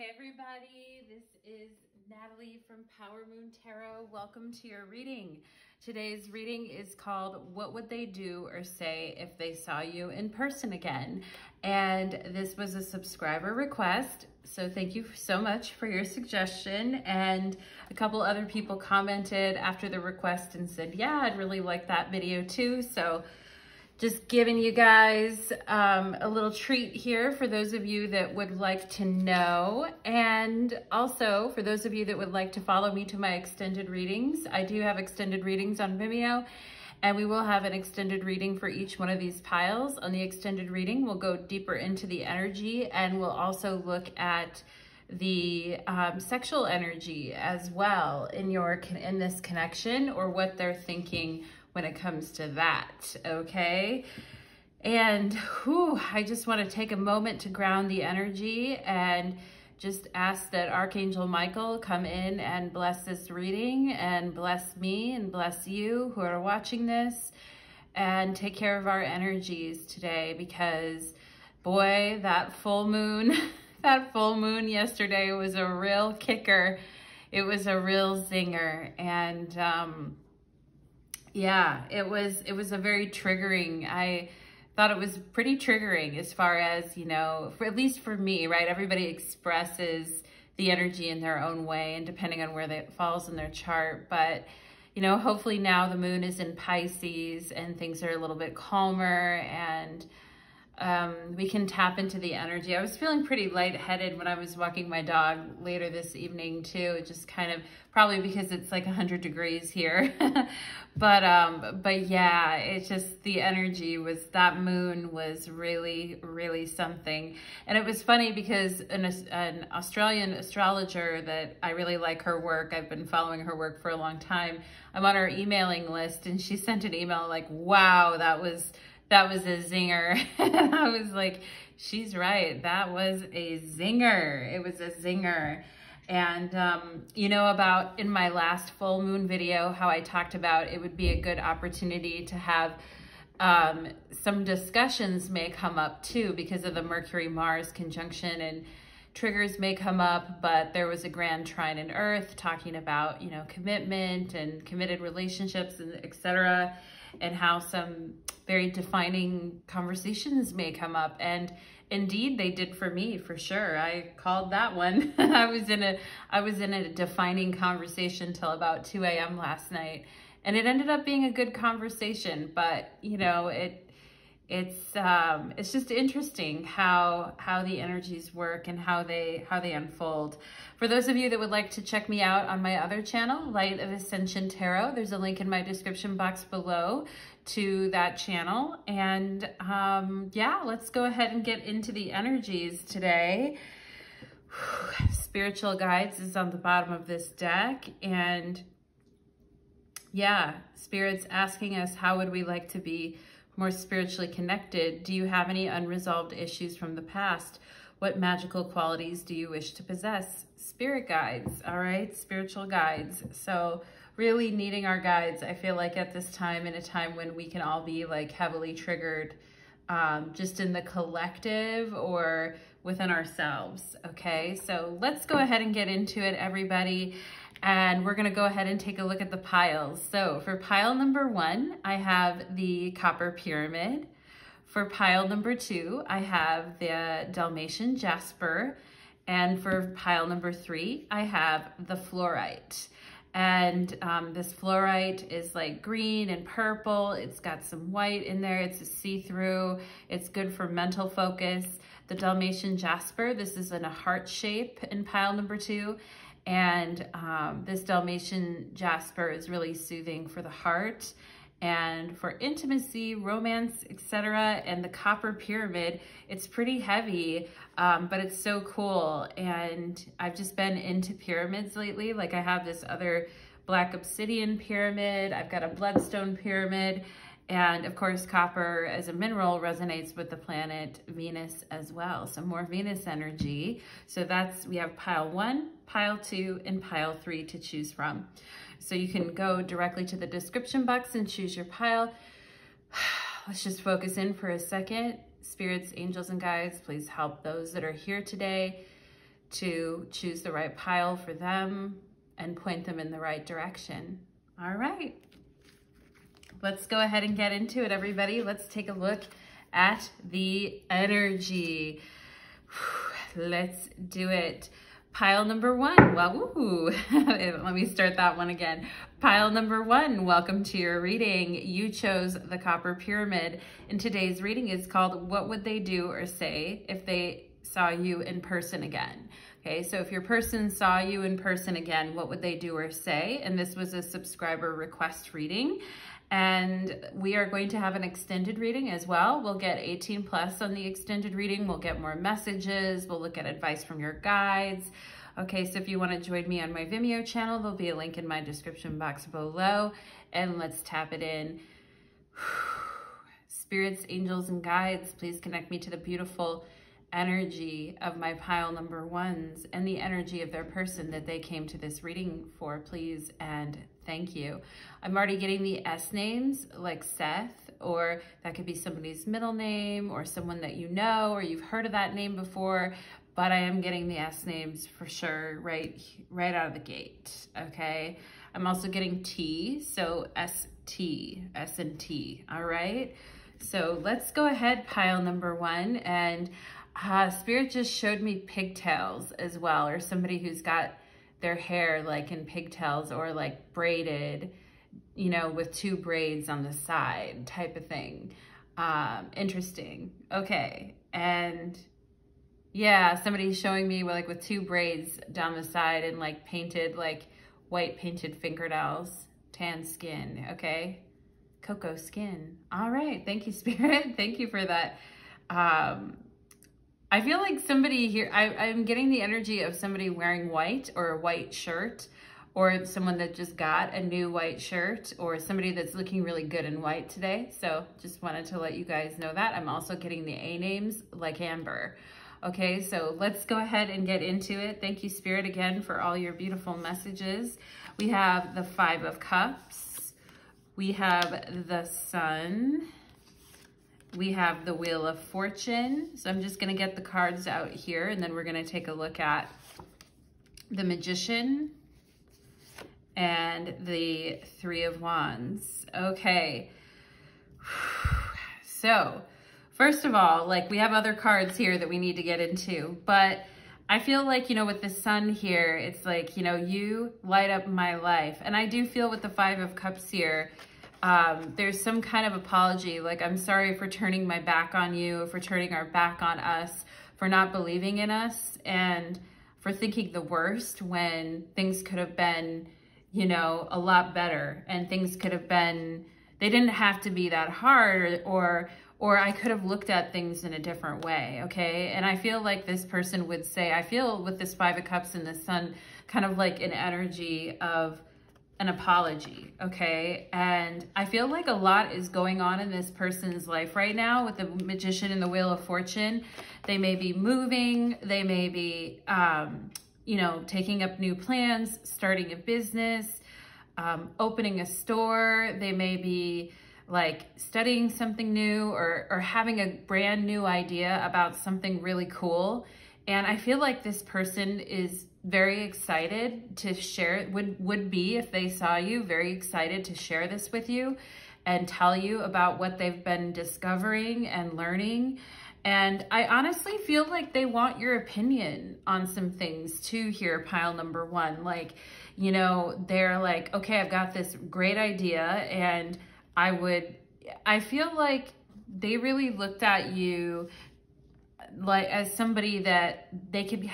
Hey everybody, this is Natalie from Power Moon Tarot. Welcome to your reading. Today's reading is called What Would They Do or Say If They Saw You in Person Again? And this was a subscriber request, so thank you so much for your suggestion. And a couple other people commented after the request and said, yeah, I'd really like that video too. So just giving you guys a little treat here for those of you that would like to know. And also for those of you that would like to follow me to my extended readings. I do have extended readings on Vimeo, and we will have an extended reading for each one of these piles. On the extended reading, we'll go deeper into the energy, and we'll also look at the sexual energy as well in this connection, or what they're thinking when it comes to that, okay? And I just want to take a moment to ground the energy and just ask that Archangel Michael come in and bless this reading and bless me and bless you who are watching this, and take care of our energies today, because boy, that full moon, that full moon yesterday was a real kicker. It was a real zinger. And yeah, it was a very triggering. I thought it was pretty triggering as far as, you know, at least for me, right? Everybody expresses the energy in their own way and depending on where it falls in their chart. But, you know, hopefully now the moon is in Pisces and things are a little bit calmer, and we can tap into the energy. I was feeling pretty lightheaded when I was walking my dog later this evening too. It just kind of, probably because it's like 100 degrees here. but yeah, it's just, the energy was, that moon was really, really something. And it was funny because an Australian astrologer that I really like her work, I've been following her work for a long time. I'm on her emailing list, and she sent an email like, wow, that was a zinger. And I was like, she's right. That was a zinger. It was a zinger. And, you know, about in my last full moon video, how I talked about it would be a good opportunity to have some discussions may come up too, because of the Mercury-Mars conjunction, and triggers may come up. But there was a grand trine in Earth talking about, you know, commitment and committed relationships and etc., and how some very defining conversations may come up. And indeed they did for me, for sure. I called that one. I was in a defining conversation till about 2 a.m. last night, and it ended up being a good conversation. But you know, it's just interesting how the energies work and how they unfold. For those of you that would like to check me out on my other channel, Light of Ascension Tarot, there's a link in my description box below to that channel. And yeah, let's go ahead and get into the energies today. Spiritual guides is on the bottom of this deck, and yeah, Spirit's asking us, how would we like to be more spiritually connected? Do you have any unresolved issues from the past? What magical qualities do you wish to possess? Spirit guides, all right, spiritual guides. So really needing our guides, I feel like, at this time, in a time when we can all be like heavily triggered, just in the collective or within ourselves, okay? So let's go ahead and get into it, everybody. And we're gonna go ahead and take a look at the piles. So for pile number 1, I have the Copper Pyramid. For pile number 2, I have the Dalmatian Jasper. And for pile number 3, I have the Fluorite. And this Fluorite is like green and purple. It's got some white in there. It's a see-through. It's good for mental focus. The Dalmatian Jasper, this is in a heart shape in pile number 2. And this Dalmatian Jasper is really soothing for the heart and for intimacy, romance, etc. And the Copper Pyramid, it's pretty heavy, but it's so cool. And I've just been into pyramids lately. Like, I have this other black obsidian pyramid. I've got a bloodstone pyramid. And of course, copper as a mineral resonates with the planet Venus as well. So more Venus energy. So we have pile 1, pile 2, and pile 3 to choose from. So you can go directly to the description box and choose your pile. Let's just focus in for a second. Spirits, angels, and guides, please help those that are here today to choose the right pile for them and point them in the right direction. All right. Let's go ahead and get into it, everybody. Let's take a look at the energy. Let's do it. Pile number one. Well, woo. Let me start that one again. Pile number one, welcome to your reading. You chose the Copper Pyramid. And today's reading is called What Would They Do or Say If They Saw You in Person Again? Okay, so if your person saw you in person again, what would they do or say? And this was a subscriber request reading. And we are going to have an extended reading as well. We'll get 18 plus on the extended reading. We'll get more messages. We'll look at advice from your guides. Okay, so if you want to join me on my Vimeo channel, there'll be a link in my description box below. And let's tap it in. Spirits, angels, and guides, please connect me to the beautiful energy of my pile number ones and the energy of their person that they came to this reading for, please, and thank you. I'm already getting the S names like Seth, or that could be somebody's middle name or someone that you know or you've heard of that name before, but I am getting the S names for sure right out of the gate, okay? I'm also getting T, so S-T, S and T, all right? So let's go ahead, pile number one, and Spirit just showed me pigtails as well, or somebody who's got their hair like in pigtails or like braided, you know, with two braids on the side type of thing. Interesting. Okay. And yeah, somebody's showing me like with two braids down the side and like painted, like white painted fingernails, tan skin. Okay. Cocoa skin. All right. Thank you, Spirit. Thank you for that. I feel like somebody here, I'm getting the energy of somebody wearing white or a white shirt, or someone that just got a new white shirt, or somebody that's looking really good in white today. So just wanted to let you guys know that. I'm also getting the A names like Amber. Okay, so let's go ahead and get into it. Thank you, Spirit, again for all your beautiful messages. We have the Five of Cups. We have the Sun. We have the Wheel of Fortune. So I'm just going to get the cards out here, and then we're going to take a look at the Magician and the Three of Wands. Okay. So first of all, like we have other cards here that we need to get into, but I feel like, you know, with the Sun here, it's like, you know, you light up my life. And I do feel with the Five of Cups here, there's some kind of apology, like I'm sorry for turning my back on you, for turning our back on us, for not believing in us, and for thinking the worst when things could have been, you know, a lot better, and things could have been, they didn't have to be that hard, or I could have looked at things in a different way, okay? And I feel like this person would say, I feel with this Five of Cups and the Sun, kind of like an energy of an apology, okay? And I feel like a lot is going on in this person's life right now with the Magician and the Wheel of Fortune. They may be moving, they may be, you know, taking up new plans, starting a business, opening a store. They may be like studying something new, or having a brand new idea about something really cool. And I feel like this person is very excited to share, would be if they saw you, very excited to share this with you and tell you about what they've been discovering and learning. And I honestly feel like they want your opinion on some things too here, pile number one. Like, you know, they're like, okay, I've got this great idea, and I feel like they really looked at you like as somebody that they could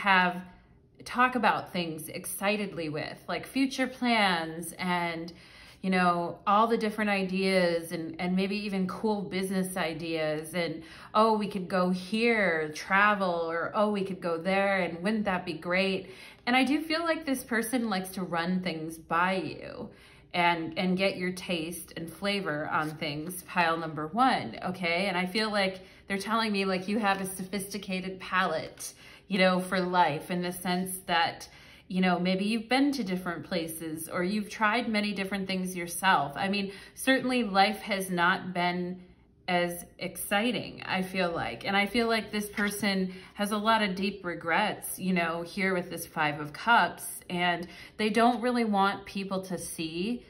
talk about things excitedly with, like future plans and, you know, all the different ideas and maybe even cool business ideas. And, oh, we could go here, travel, or, oh, we could go there, and wouldn't that be great? And I do feel like this person likes to run things by you and get your taste and flavor on things, pile number one, okay? And I feel like they're telling me like you have a sophisticated palate, you know, for life, in the sense that, you know, maybe you've been to different places, or you've tried many different things yourself. I mean, certainly life has not been as exciting, I feel like. And I feel like this person has a lot of deep regrets, you know, here with this Five of Cups, and they don't really want people to see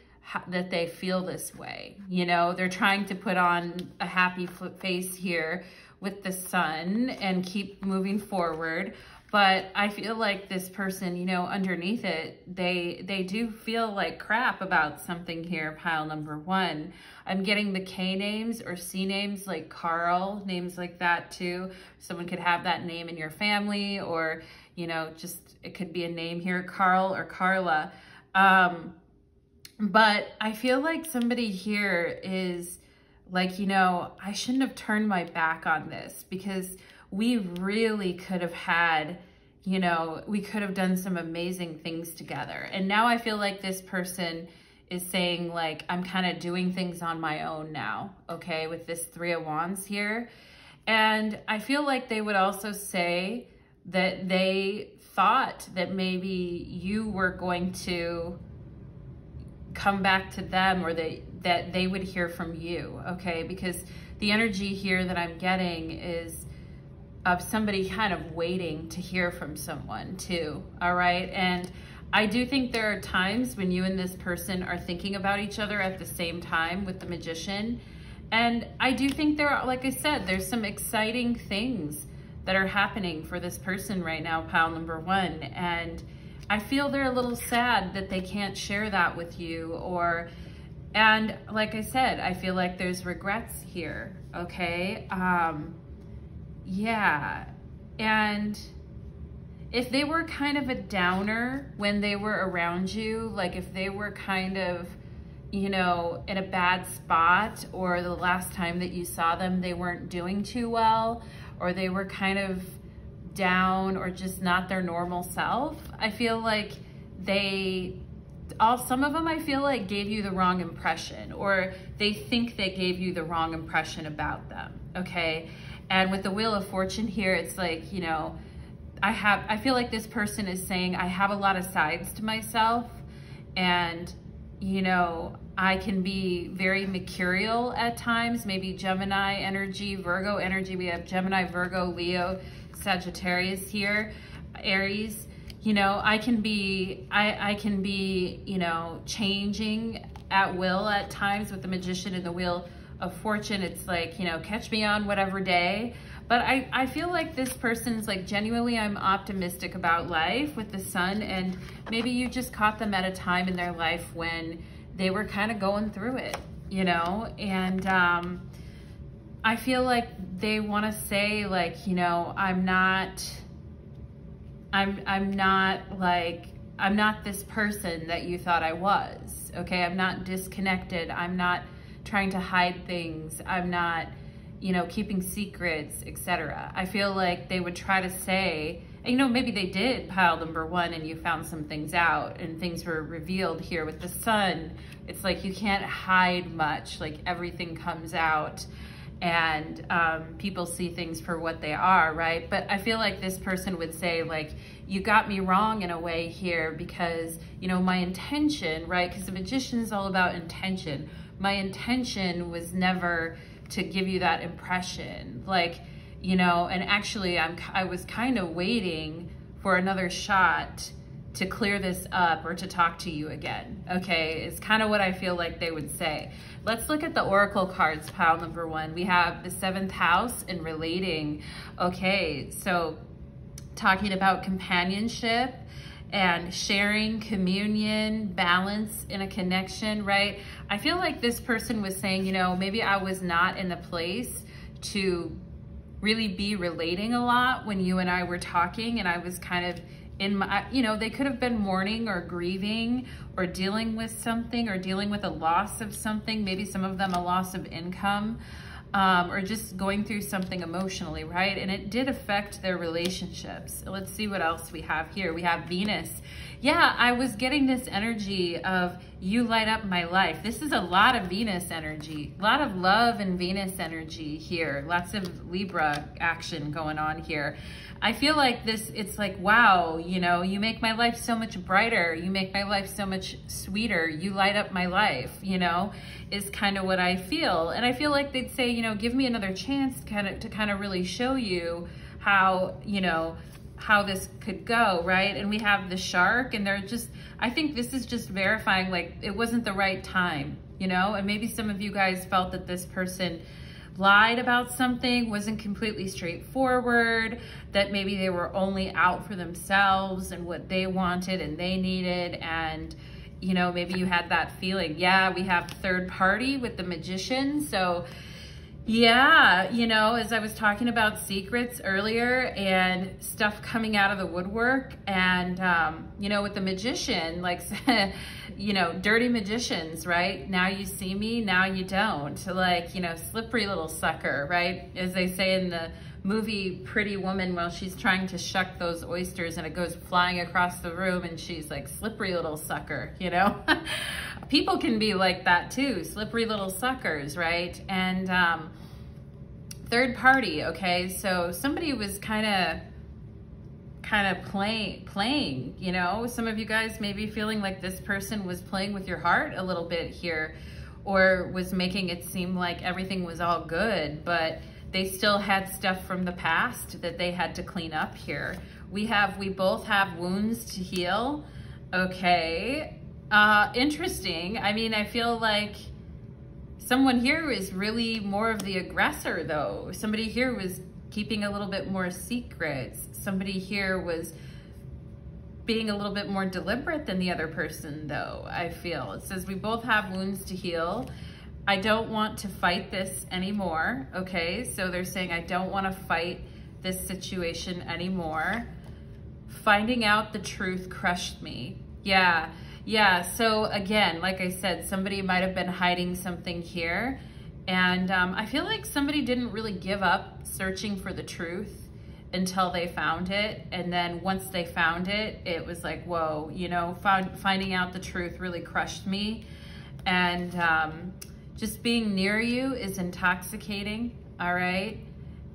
that they feel this way. You know, they're trying to put on a happy face here with the Sun and keep moving forward. But I feel like this person, you know, underneath it, they do feel like crap about something here, pile number one. I'm getting the K names or C names like Carl, names like that too. Someone could have that name in your family, or, you know, just, it could be a name here, Carl or Carla. But I feel like somebody here is like, you know, I shouldn't have turned my back on this, because we really could have had, you know, we could have done some amazing things together. And now I feel like this person is saying like, I'm kind of doing things on my own now, okay, with this Three of Wands here. And I feel like they would also say that they thought that maybe you were going to come back to them, or that they would hear from you, okay? Because the energy here that I'm getting is of somebody kind of waiting to hear from someone too, all right? And I do think there are times when you and this person are thinking about each other at the same time with the Magician. And I do think there are, like I said, there's some exciting things that are happening for this person right now, pile number one. And I feel they're a little sad that they can't share that with you, and like I said, I feel like there's regrets here, okay? Yeah, and if they were kind of a downer when they were around you, like if they were kind of, you know, in a bad spot, or the last time that you saw them, they weren't doing too well, or they were kind of down, or just not their normal self, I feel like some of them I feel like gave you the wrong impression, or they think they gave you the wrong impression about them, okay? And with the Wheel of Fortune here, it's like, you know, I feel like this person is saying, I have a lot of sides to myself, and, you know, I can be very mercurial at times, maybe Gemini energy, Virgo energy. We have Gemini, Virgo, Leo, Sagittarius here, Aries. You know, I can be, you know, changing at will at times with the Magician and the Wheel of Fortune. It's like, you know, catch me on whatever day. But I feel like this person's like, genuinely, I'm optimistic about life with the Sun, and maybe you just caught them at a time in their life when they were kind of going through it, you know? And I feel like they want to say like, you know, I'm not this person that you thought I was, okay? I'm not disconnected. I'm not trying to hide things. I'm not, you know, keeping secrets, etc. I feel like they would try to say, and, you know, maybe they did, pile number one, and you found some things out and things were revealed here with the Sun. It's like you can't hide much, like everything comes out, and people see things for what they are, right? But I feel like this person would say like, you got me wrong in a way here, because, you know, my intention, right? Because the Magician is all about intention. My intention was never to give you that impression, like, you know, and actually I was kind of waiting for another shot to clear this up or to talk to you again, okay? It's kind of what I feel like they would say. Let's look at the Oracle cards, pile number one. We have the 7th house and relating. Okay, so talking about companionship and sharing, communion, balance in a connection, right? I feel like this person was saying, you know, maybe I was not in the place to really be relating a lot when you and I were talking, and I was kind of in my, you know, they could have been mourning or grieving or dealing with something, or dealing with a loss of something, maybe some of them a loss of income, or just going through something emotionally, right? And it did affect their relationships. Let's see what else we have here. We have Venus. Yeah, I was getting this energy of you light up my life. This is a lot of Venus energy, a lot of love and Venus energy here. Lots of Libra action going on here. I feel like this, it's like, wow, you know, you make my life so much brighter. You make my life so much sweeter. You light up my life, you know, is kind of what I feel. And I feel like they'd say, you give me another chance to kind of really show you how, how this could go, right? And we have the shark, and I think this is just verifying, like, it wasn't the right time, and maybe some of you guys felt that this person lied about something, wasn't completely straightforward, that maybe they were only out for themselves and what they wanted and they needed, and maybe you had that feeling. Yeah, we have third party with the Magician. So yeah, as I was talking about secrets earlier and stuff coming out of the woodwork, and with the Magician, like, dirty magicians, right? Now you see me, now you don't. Like, slippery little sucker, right? As they say in the movie Pretty Woman, while she's trying to shuck those oysters and it goes flying across the room, and she's like, slippery little sucker, People can be like that too, slippery little suckers, right? And third party, okay? So somebody was kind of playing, Some of you guys may be feeling like this person was playing with your heart a little bit here, or was making it seem like everything was all good, but they still had stuff from the past that they had to clean up here. We both have wounds to heal. Okay, interesting. I mean, I feel like someone here is really more of the aggressor, though. Somebody here was keeping a little bit more secrets. Somebody here was being a little bit more deliberate than the other person, though, I feel. It says we both have wounds to heal. I don't want to fight this anymore, okay? So they're saying, I don't want to fight this situation anymore. Finding out the truth crushed me. Yeah. So again, like I said, somebody might have been hiding something here. And I feel like somebody didn't really give up searching for the truth until they found it. And then once they found it, it was like, whoa, finding out the truth really crushed me. And just being near you is intoxicating, all right?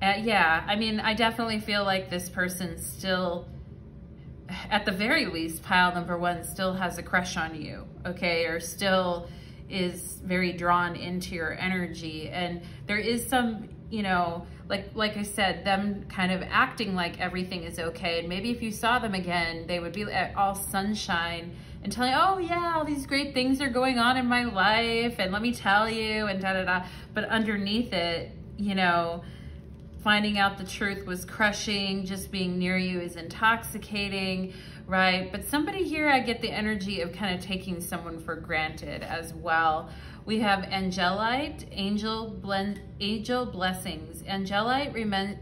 Yeah, I mean, I definitely feel like this person still, at the very least, pile number one, still has a crush on you, okay? Or still is very drawn into your energy. And there is some, like I said, them kind of acting like everything is okay. And maybe if you saw them again, they would be all sunshine and telling, oh yeah, all these great things are going on in my life, and let me tell you, and da-da-da. But underneath it, finding out the truth was crushing, just being near you is intoxicating, right? But somebody here, I get the energy of kind of taking someone for granted as well. We have Angelite, angel blessings. Angelite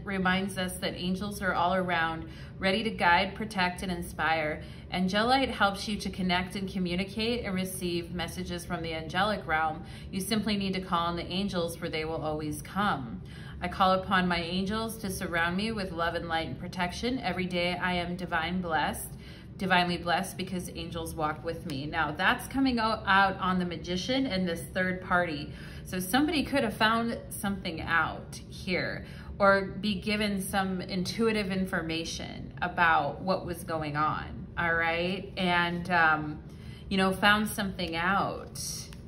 reminds us that angels are all around, ready to guide, protect, and inspire. Angelite helps you to connect and communicate and receive messages from the angelic realm. You simply need to call on the angels, for they will always come. I call upon my angels to surround me with love and light and protection. Every day I am divinely blessed because angels walk with me. Now that's coming out on the Magician and this third party. So somebody could have found something out here, or be given some intuitive information about what was going on, all right? And, found something out,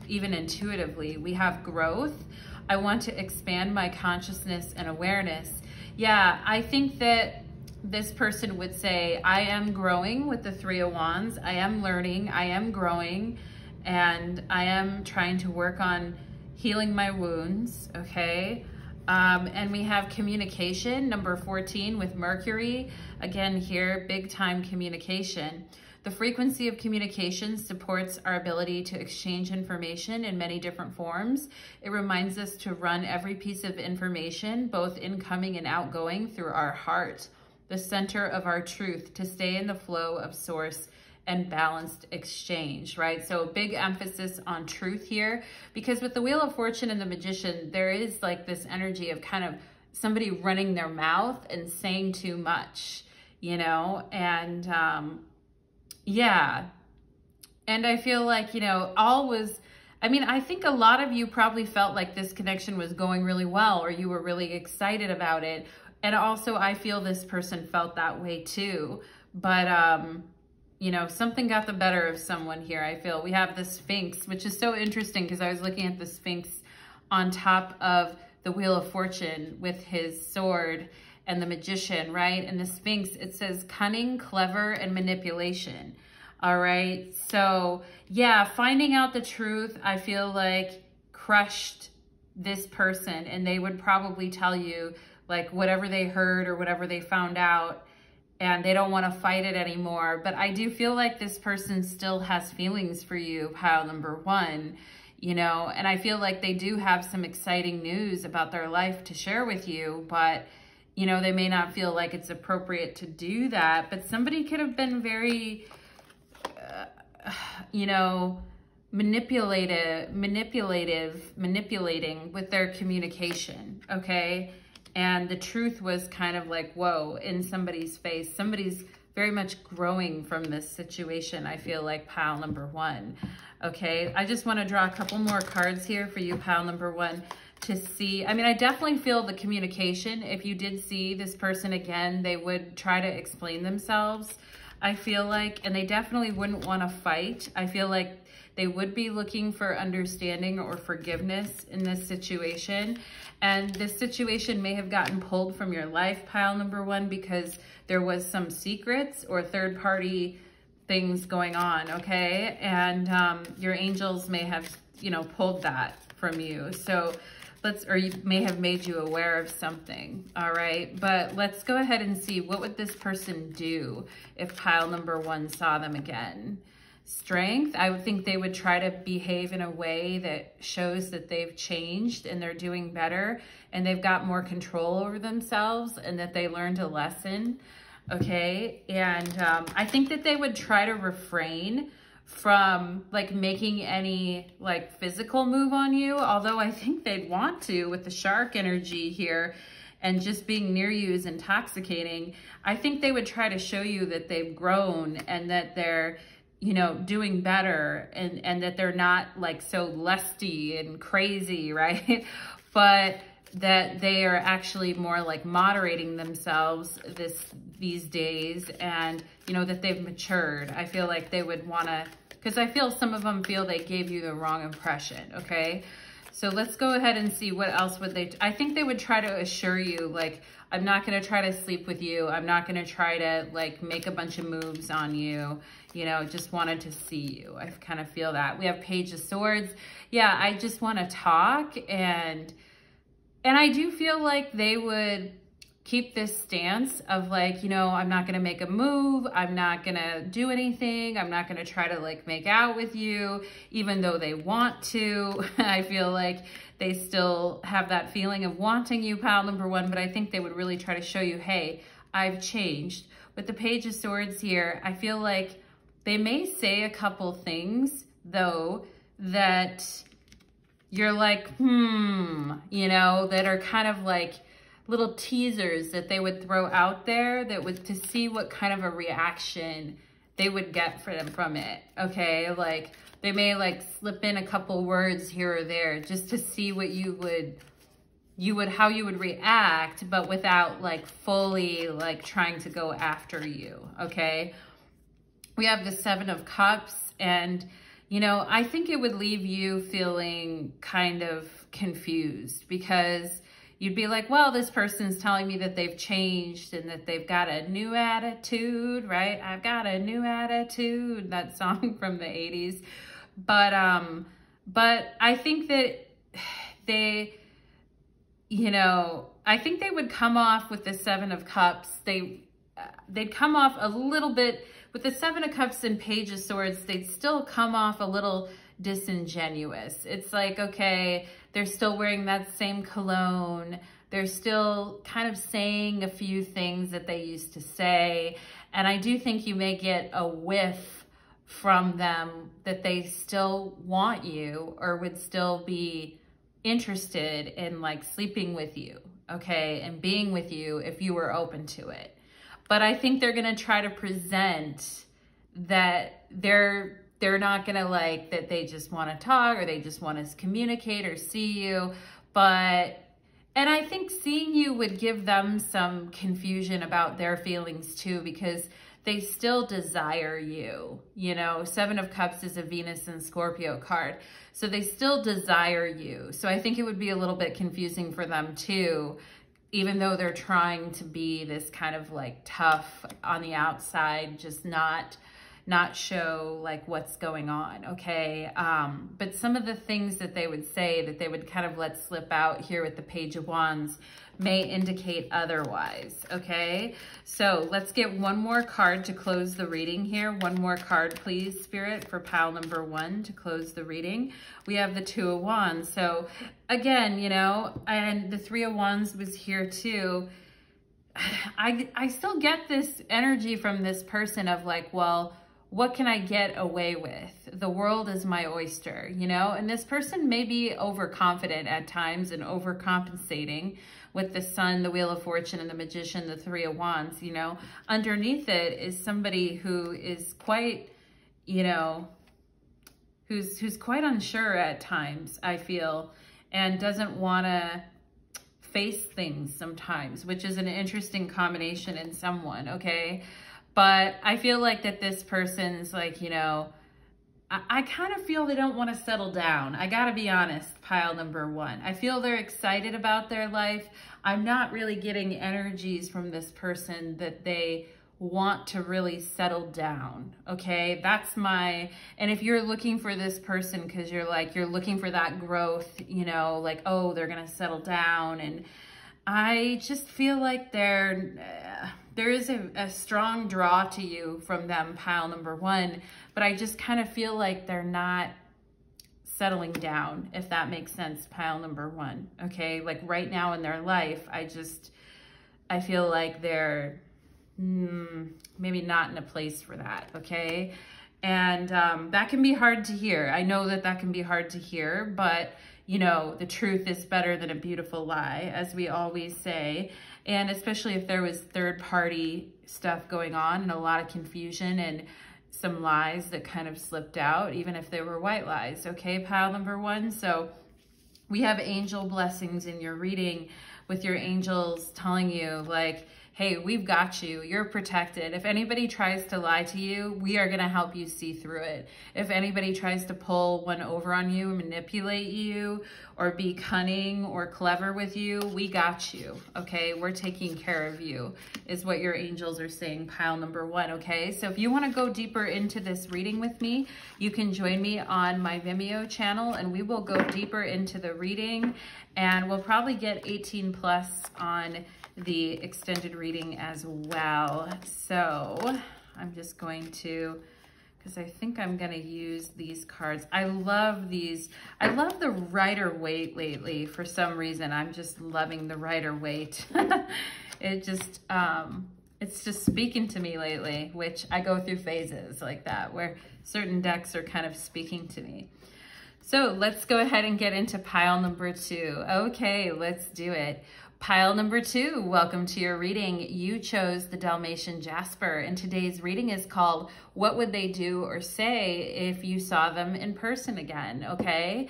even intuitively. We have growth. I want to expand my consciousness and awareness. Yeah, I think that this person would say, I am growing with the Three of Wands. I am learning, I am growing, and I am trying to work on healing my wounds, okay? And we have communication, number 14 with Mercury. Again here, big time communication. The frequency of communication supports our ability to exchange information in many different forms. It reminds us to run every piece of information, both incoming and outgoing, through our heart, the center of our truth, to stay in the flow of source and balanced exchange, right? So big emphasis on truth here, because with the Wheel of Fortune and the Magician, there is like this energy of kind of somebody running their mouth and saying too much, and yeah. And I feel like, I think a lot of you probably felt like this connection was going really well, or you were really excited about it. And also I feel this person felt that way too. But, something got the better of someone here, I feel. We have the Sphinx, which is so interesting because I was looking at the Sphinx on top of the Wheel of Fortune with his sword and the Magician, right? And the Sphinx, it says cunning, clever, and manipulation. All right. So yeah, finding out the truth, I feel like crushed this person, and they would probably tell you like whatever they heard or whatever they found out, and they don't want to fight it anymore. But I do feel like this person still has feelings for you, pile number one, you know, and I feel like they do have some exciting news about their life to share with you, but you know, they may not feel like it's appropriate to do that. But somebody could have been very, you know, manipulating with their communication, okay? And the truth was kind of like, whoa, in somebody's face. Somebody's very much growing from this situation, I feel like, pile number one, okay? I just want to draw a couple more cards here for you, pile number one, to see. I mean, I definitely feel the communication. If you did see this person again, they would try to explain themselves, I feel like, and they definitely wouldn't want to fight. I feel like they would be looking for understanding or forgiveness in this situation. And this situation may have gotten pulled from your life, pile number one, because there was some secrets or third-party things going on, okay? And your angels may have, you know, pulled that from you. So or you may have made you aware of something, all right? But let's go ahead and see, what would this person do if pile number one saw them again? Strength, I would think they would try to behave in a way that shows that they've changed and they're doing better and they've got more control over themselves and that they learned a lesson, okay? And I think that they would try to refrain from like making any like physical move on you, although I think they'd want to with the shark energy here, and just being near you is intoxicating. I think they would try to show you that they've grown and that they're, you know, doing better, and that they're not like so lusty and crazy, right? But that they are actually more like moderating themselves these days, and you know, that they've matured. I feel like they would want to, because I feel some of them feel they gave you the wrong impression, okay? So let's go ahead and see what else would they, I think they would try to assure you, like, I'm not going to try to sleep with you. I'm not going to try to like make a bunch of moves on you. You know, just wanted to see you. I kind of feel that. We have Page of Swords. Yeah, I just want to talk, and I do feel like they would keep this stance of like, you know, I'm not going to make a move. I'm not going to do anything. I'm not going to try to like make out with you, even though they want to. I feel like they still have that feeling of wanting you, pile number one, but I think they would really try to show you, hey, I've changed. With the Page of Swords here, I feel like they may say a couple things, though, that you're like, you know, that are kind of like little teasers that they would throw out there that would, to see what kind of a reaction they would get from it, okay? Like, they may like slip in a couple words here or there just to see what how you would react, but without like fully like trying to go after you, okay? We have the Seven of Cups, and you know, I think it would leave you feeling kind of confused, because you'd be like, well, this person's telling me that they've changed and that they've got a new attitude, right? I've got a new attitude, that song from the 80s. But I think that they, you know, I think they would come off with the Seven of Cups. They'd come off a little bit, with the Seven of Cups and Page of Swords, they'd still come off a little disingenuous. It's like, okay, they're still wearing that same cologne. They're still kind of saying a few things that they used to say. And I do think you may get a whiff from them that they still want you or would still be interested in like sleeping with you, okay, and being with you if you were open to it. But I think they're going to try to present that they're not going to like that they just want to talk or they just want to communicate or see you. And I think seeing you would give them some confusion about their feelings too, because they still desire you. You know, Seven of Cups is a Venus and Scorpio card. So they still desire you. So I think it would be a little bit confusing for them too, even though they're trying to be this kind of like tough on the outside, just not show like what's going on, okay? But some of the things that they would say that they would kind of let slip out here with the Page of Wands may indicate otherwise, okay? So let's get one more card to close the reading here. One more card, please, Spirit, for pile number 1 to close the reading. We have the Two of Wands. So again, you know, and the Three of Wands was here too. I still get this energy from this person of like, well, what can I get away with? The world is my oyster, you know? And this person may be overconfident at times and overcompensating with the Sun, the Wheel of Fortune, and the Magician, the Three of Wands, you know? Underneath it is somebody who is quite, you know, who's quite unsure at times, I feel, and doesn't want to face things sometimes, which is an interesting combination in someone, okay? But I feel like that this person's like, you know, I kind of feel they don't want to settle down. I got to be honest, pile number 1. I feel they're excited about their life. I'm not really getting energies from this person that they want to really settle down, okay? That's my, and if you're looking for this person because you're looking for that growth, you know, like, oh, they're going to settle down. And I just feel like there is a strong draw to you from them, pile number 1, but I just kind of feel like they're not settling down, if that makes sense, pile number 1, okay? Like right now in their life, I feel like they're maybe not in a place for that, okay? And that can be hard to hear. I know that can be hard to hear, but you know, the truth is better than a beautiful lie, as we always say. And especially if there was third-party stuff going on and a lot of confusion and some lies that kind of slipped out, even if they were white lies, okay, pile number 1. So we have angel blessings in your reading with your angels telling you like, hey, we've got you. You're protected. If anybody tries to lie to you, we are going to help you see through it. If anybody tries to pull one over on you, manipulate you, or be cunning or clever with you, we got you, okay? We're taking care of you, is what your angels are saying, pile number 1, okay? So if you want to go deeper into this reading with me, you can join me on my Vimeo channel, and we will go deeper into the reading, and we'll probably get 18 plus on the extended reading as well. So I'm just going to, because I think I'm going to use these cards. I love these. I love the Rider-Waite lately for some reason. I'm just loving the Rider-Waite. It's just speaking to me lately, which I go through phases like that where certain decks are kind of speaking to me. So let's go ahead and get into pile number 2. Okay, let's do it. Pile number 2, welcome to your reading. You chose the Dalmatian Jasper, and today's reading is called What Would They Do or Say If You Saw Them in Person Again, okay?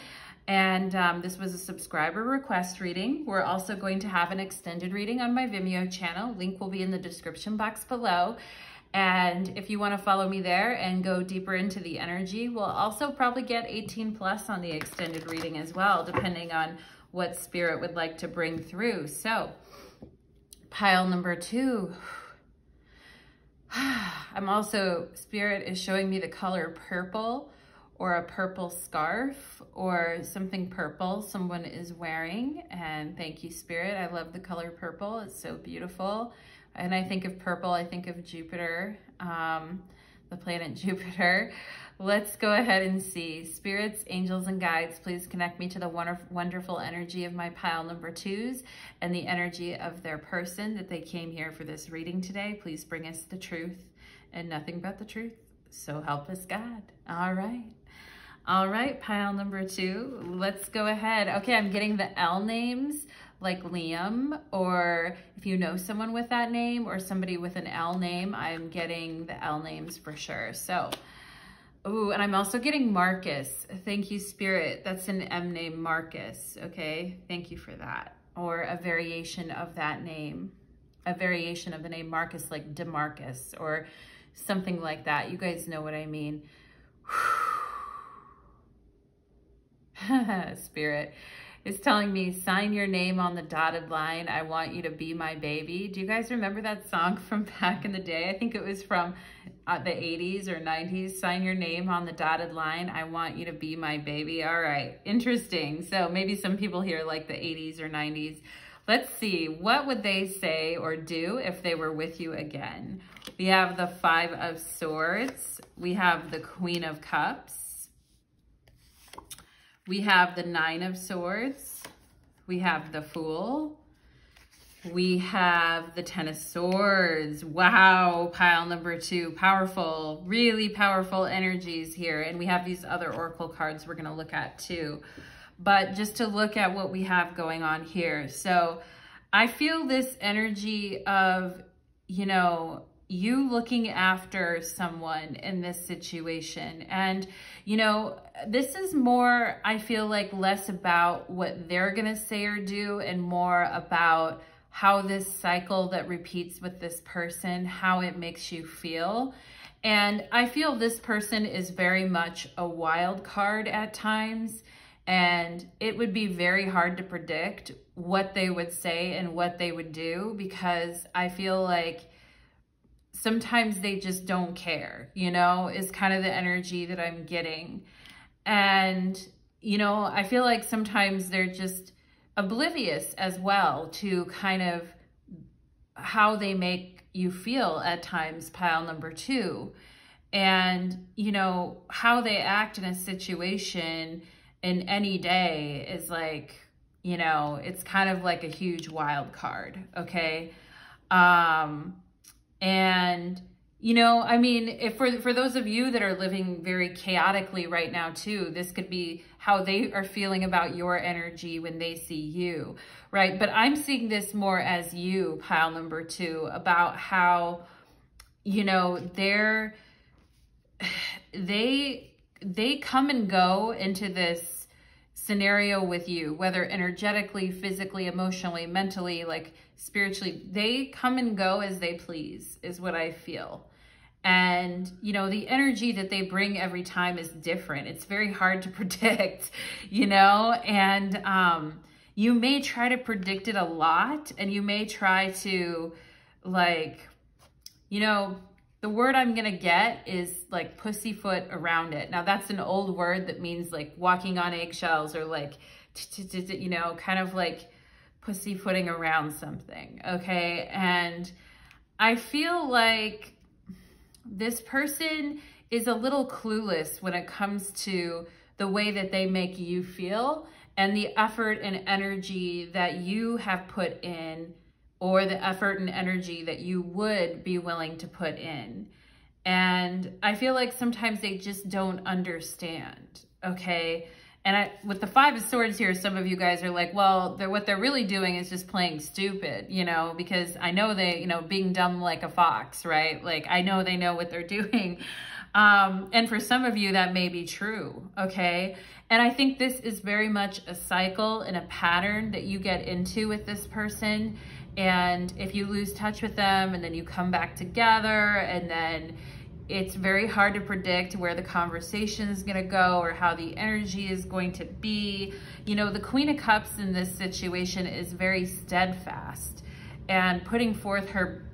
And this was a subscriber request reading. We're also going to have an extended reading on my Vimeo channel. Link will be in the description box below. And if you want to follow me there and go deeper into the energy, we'll also probably get 18 plus on the extended reading as well, depending on what Spirit would like to bring through. So pile number 2. I'm also, Spirit is showing me the color purple, or a purple scarf, or something purple someone is wearing. And thank you, Spirit. I love the color purple. It's so beautiful. And I think of purple, I think of Jupiter, the planet Jupiter. Let's go ahead and see. Spirits, angels, and guides, please connect me to the wonderful energy of my pile number 2s and the energy of their person that they came here for this reading today. Please bring us the truth and nothing but the truth. So help us God. All right. All right, pile number 2. Let's go ahead. Okay, I'm getting the L names, like Liam, or if you know someone with that name or somebody with an L name, I'm getting the L names for sure. So, ooh, and I'm also getting Marcus. Thank you, Spirit. That's an M name, Marcus, okay? Thank you for that. Or a variation of that name, a variation of the name Marcus, like DeMarcus or something like that. You guys know what I mean. Spirit is telling me, sign your name on the dotted line. I want you to be my baby. Do you guys remember that song from back in the day? I think it was from the 80s or 90s. Sign your name on the dotted line. I want you to be my baby. All right, interesting. So maybe some people here like the 80s or 90s. Let's see, what would they say or do if they were with you again? We have the 5 of Swords. We have the Queen of Cups. We have the 9 of Swords. We have the Fool. We have the 10 of Swords. Wow, pile number 2, powerful, really powerful energies here. And we have these other oracle cards we're gonna look at too. But just to look at what we have going on here. So I feel this energy of, you know, you looking after someone in this situation. And, you know, this is more, I feel like, less about what they're going to say or do and more about how this cycle that repeats with this person, how it makes you feel. And I feel this person is very much a wild card at times. And it would be very hard to predict what they would say and what they would do, because I feel like sometimes they just don't care, you know, is kind of the energy that I'm getting. And, you know, I feel like sometimes they're just oblivious as well to kind of how they make you feel at times, pile number 2. And, you know, how they act in a situation in any day is like, you know, it's kind of like a huge wild card, okay? And, you know, I mean, if for those of you that are living very chaotically right now too, this could be how they are feeling about your energy when they see you, right? But I'm seeing this more as you, pile number 2, about how, you know, they come and go into this scenario with you, whether energetically, physically, emotionally, mentally, like spiritually, they come and go as they please, is what I feel. And, you know, the energy that they bring every time is different. It's very hard to predict, you know, and you may try to predict it a lot, and you may try to, like, you know, the word I'm going to get is like pussyfoot around it. Now that's an old word that means like walking on eggshells, or like, you know, kind of like pussyfooting around something. Okay. And I feel like this person is a little clueless when it comes to the way that they make you feel and the effort and energy that you have put in, or the effort and energy that you would be willing to put in. And I feel like sometimes they just don't understand, okay? And with the 5 of Swords here, some of you guys are like, well, what they're really doing is just playing stupid, you know, because I know they, you know, being dumb like a fox, right? Like, I know they know what they're doing. And for some of you, that may be true, okay? And I think this is very much a cycle and a pattern that you get into with this person. And if you lose touch with them and then you come back together, and then it's very hard to predict where the conversation is going to go or how the energy is going to be. You know, the Queen of Cups in this situation is very steadfast and putting forth her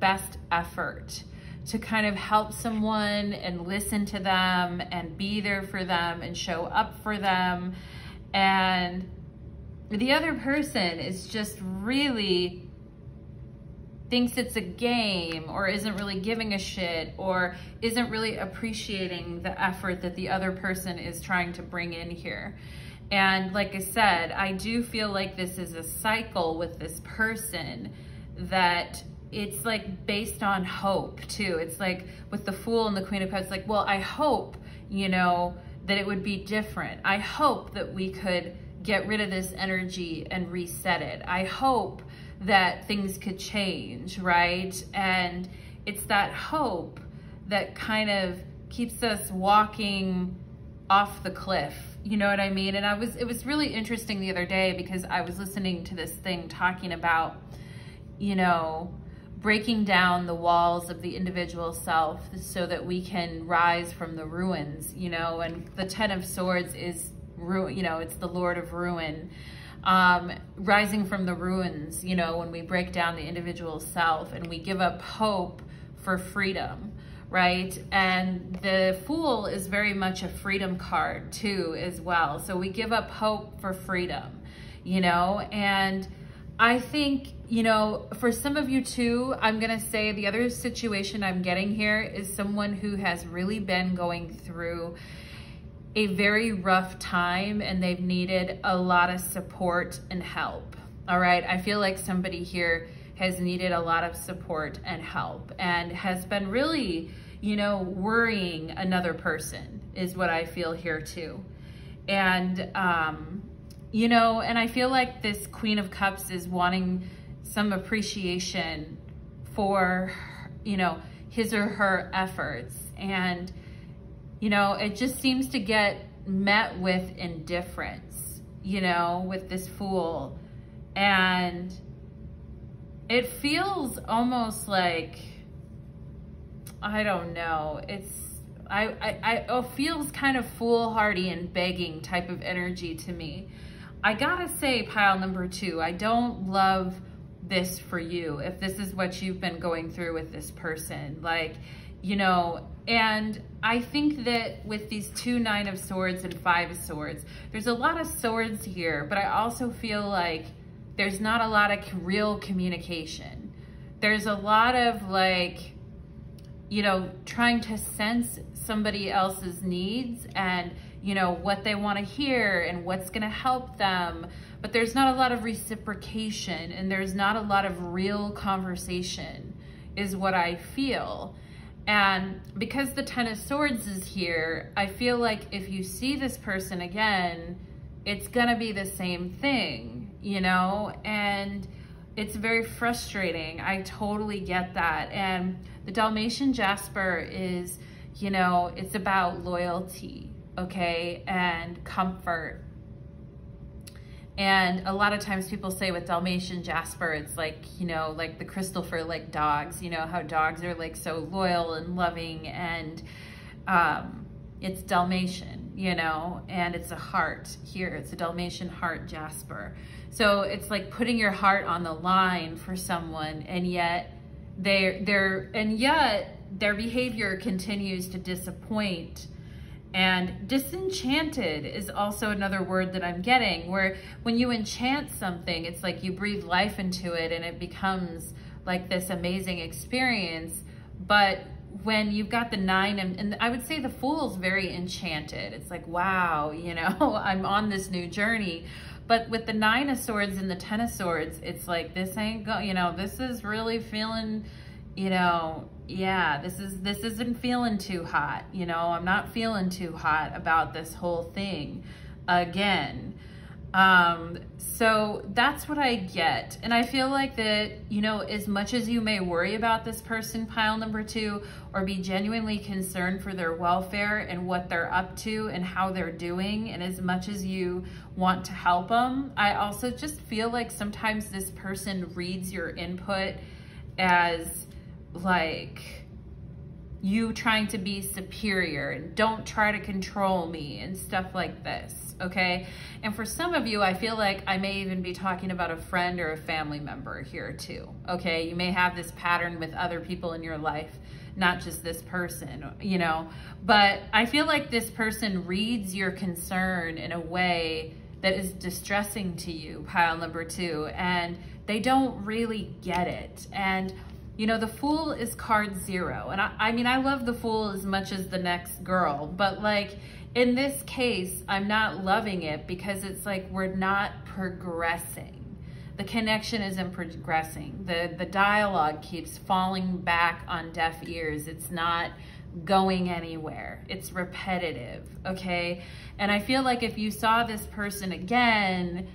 best effort to kind of help someone and listen to them and be there for them and show up for them. And the other person is just really thinks it's a game, or isn't really giving a shit, or isn't really appreciating the effort that the other person is trying to bring in here. And like I said, I do feel like this is a cycle with this person, that it's like based on hope too. It's like with the Fool and the Queen of Cups, like, well, I hope, you know, that it would be different. I hope that we could get rid of this energy and reset it. I hope that things could change, right? And it's that hope that kind of keeps us walking off the cliff. You know what I mean? And it was really interesting the other day, because I was listening to this thing talking about, you know, breaking down the walls of the individual self so that we can rise from the ruins, you know, and the Ten of Swords is, you know, it's the Lord of Ruin. Rising from the ruins, you know, when we break down the individual self and we give up hope for freedom, right? And the Fool is very much a freedom card too, as well. So we give up hope for freedom, you know, and I think, you know, for some of you too, I'm going to say the other situation I'm getting here is someone who has really been going through a very rough time and they've needed a lot of support and help. All right. I feel like somebody here has needed a lot of support and help and has been really, you know, worrying another person is what I feel here too. And, you know, and I feel like this Queen of Cups is wanting some appreciation for, you know, his or her efforts. And, you know, it just seems to get met with indifference, you know, with this Fool. And it feels almost like, I don't know, it feels kind of foolhardy and begging type of energy to me. I gotta say, pile number 2, I don't love this for you if this is what you've been going through with this person. Like, you know, and I think that with these 2 Nine of Swords and 5 of Swords, there's a lot of swords here, but I also feel like there's not a lot of real communication. There's a lot of like, you know, trying to sense somebody else's needs and, you know, what they want to hear and what's going to help them. But there's not a lot of reciprocation and there's not a lot of real conversation is what I feel. And because the Ten of Swords is here, I feel like if you see this person again, it's going to be the same thing, you know, and it's very frustrating. I totally get that. And the Dalmatian Jasper is, you know, it's about loyalty, okay, and comfort. And a lot of times people say with Dalmatian Jasper, it's like, you know, like the crystal for like dogs, you know, how dogs are like so loyal and loving, and it's Dalmatian, you know, and it's a heart here. It's a Dalmatian heart Jasper. So it's like putting your heart on the line for someone, and yet their behavior continues to disappoint. And disenchanted is also another word that I'm getting, where when you enchant something, it's like you breathe life into it and it becomes like this amazing experience. But when you've got the 9, and I would say the Fool's very enchanted. It's like, wow, you know, I'm on this new journey. But with the 9 of Swords and the 10 of Swords, it's like, this ain't you know, this is really feeling, you know, yeah, this isn't feeling too hot. You know, I'm not feeling too hot about this whole thing again. So that's what I get. And I feel like that, you know, as much as you may worry about this person, pile number 2, or be genuinely concerned for their welfare and what they're up to and how they're doing, and as much as you want to help them, I also just feel like sometimes this person reads your input as like you trying to be superior and don't try to control me and stuff like this, okay? And for some of you, I feel like I may even be talking about a friend or a family member here too, okay? You may have this pattern with other people in your life, not just this person, you know? But I feel like this person reads your concern in a way that is distressing to you, pile number 2, and they don't really get it. And you know, the Fool is card 0. And I mean, I love the Fool as much as the next girl, but like in this case, I'm not loving it because it's like we're not progressing. The connection isn't progressing. The dialogue keeps falling back on deaf ears. It's not going anywhere. It's repetitive, okay? And I feel like if you saw this person again,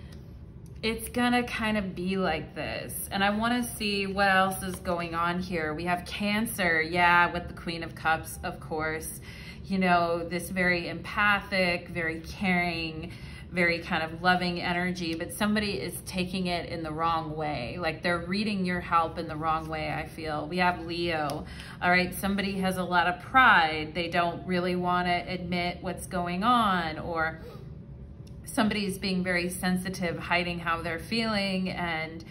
it's gonna kind of be like this. And I want to see what else is going on here. We have Cancer, yeah, with the Queen of Cups, of course. You know, this very empathic, very caring, very kind of loving energy, but somebody is taking it in the wrong way. Like they're reading your help in the wrong way, I feel. We have Leo. All right, somebody has a lot of pride. They don't really want to admit what's going on, or somebody's being very sensitive, hiding how they're feeling, and,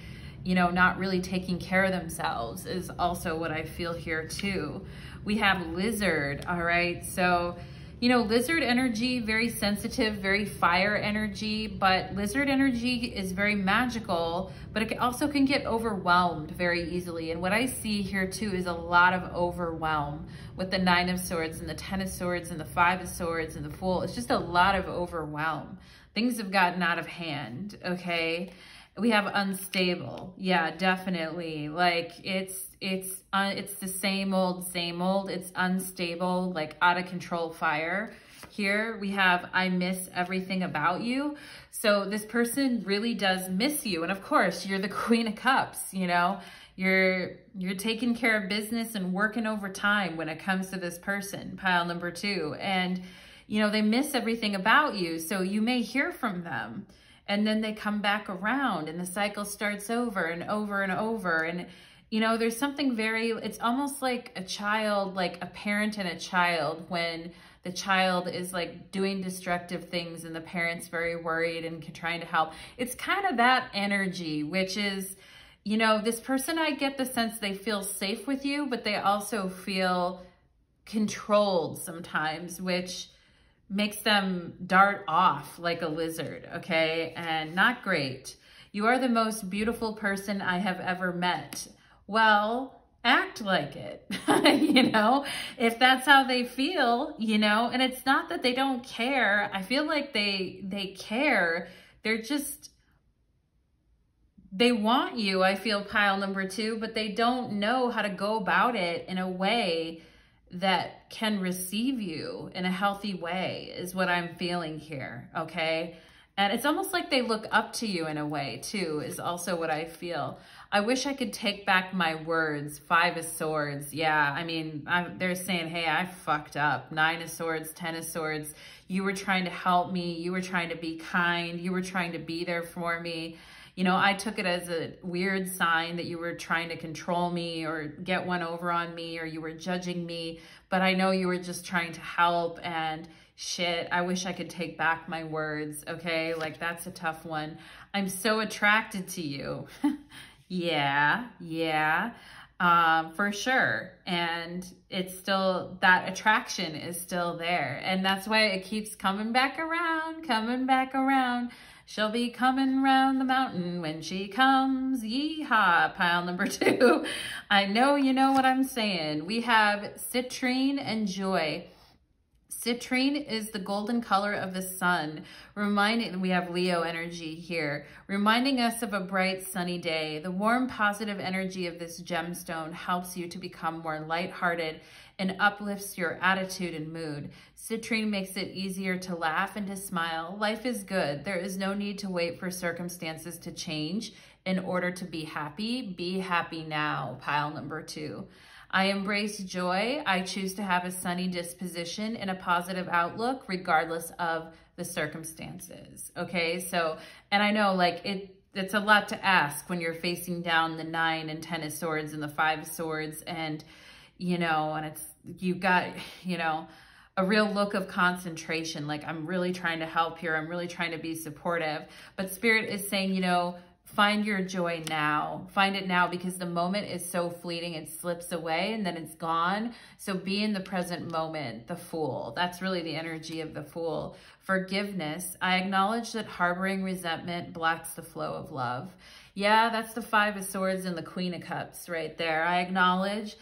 you know, not really taking care of themselves is also what I feel here too. We have Lizard, all right? So, you know, lizard energy, very sensitive, very fire energy, but lizard energy is very magical, but it also can get overwhelmed very easily. And what I see here too is a lot of overwhelm with the 9 of Swords and the 10 of Swords and the 5 of Swords and the Fool. It's just a lot of overwhelm. Things have gotten out of hand, okay? We have unstable. Yeah, definitely. Like it's the same old. It's unstable, like out of control fire. Here we have, I miss everything about you. So this person really does miss you. And of course, you're the Queen of Cups, you know, you're taking care of business and working overtime when it comes to this person, pile number 2. And, you know, they miss everything about you. So you may hear from them, and then they come back around and the cycle starts over and over and over. And, you know, there's something very, it's almost like a child, like a parent and a child, when the child is like doing destructive things and the parent's very worried and trying to help. It's kind of that energy, which is, you know, this person, I get the sense they feel safe with you, but they also feel controlled sometimes, which makes them dart off like a lizard, okay? And not great. You are the most beautiful person I have ever met. Well, act like it, you know, if that's how they feel, you know, and it's not that they don't care. I feel like they care. They're just, they want you, I feel, pile number 2, but they don't know how to go about it in a way that can receive you in a healthy way, is what I'm feeling here, okay? And it's almost like they look up to you in a way too, is also what I feel. I wish I could take back my words. 5 of Swords, yeah, I mean, they're saying, hey, I fucked up. 9 of Swords, 10 of Swords, you were trying to help me, you were trying to be kind, you were trying to be there for me. You know, I took it as a weird sign that you were trying to control me or get one over on me, or you were judging me, but I know you were just trying to help. And shit, I wish I could take back my words, okay? Like, that's a tough one. I'm so attracted to you. Yeah, for sure. And it's still, that attraction is still there. And that's why it keeps coming back around, coming back around. She'll be coming round the mountain when she comes. Yeehaw, pile number 2. I know you know what I'm saying. We have citrine and joy. Citrine is the golden color of the sun, we have Leo energy here, reminding us of a bright sunny day. The warm, positive energy of this gemstone helps you to become more lighthearted and uplifts your attitude and mood. Citrine makes it easier to laugh and to smile. Life is good. There is no need to wait for circumstances to change in order to be happy. Be happy now, pile number 2. I embrace joy. I choose to have a sunny disposition and a positive outlook regardless of the circumstances. Okay, so, and I know like it's a lot to ask when you're facing down the 9 and 10 of Swords and the 5 of Swords, and, you know, and it's, you've got, you know, a real look of concentration. Like, I'm really trying to help here. I'm really trying to be supportive. But Spirit is saying, you know, find your joy now. Find it now, because the moment is so fleeting. It slips away and then it's gone. So be in the present moment, the Fool. That's really the energy of the Fool. Forgiveness. I acknowledge that harboring resentment blocks the flow of love. Yeah, that's the 5 of Swords and the Queen of Cups right there. I acknowledge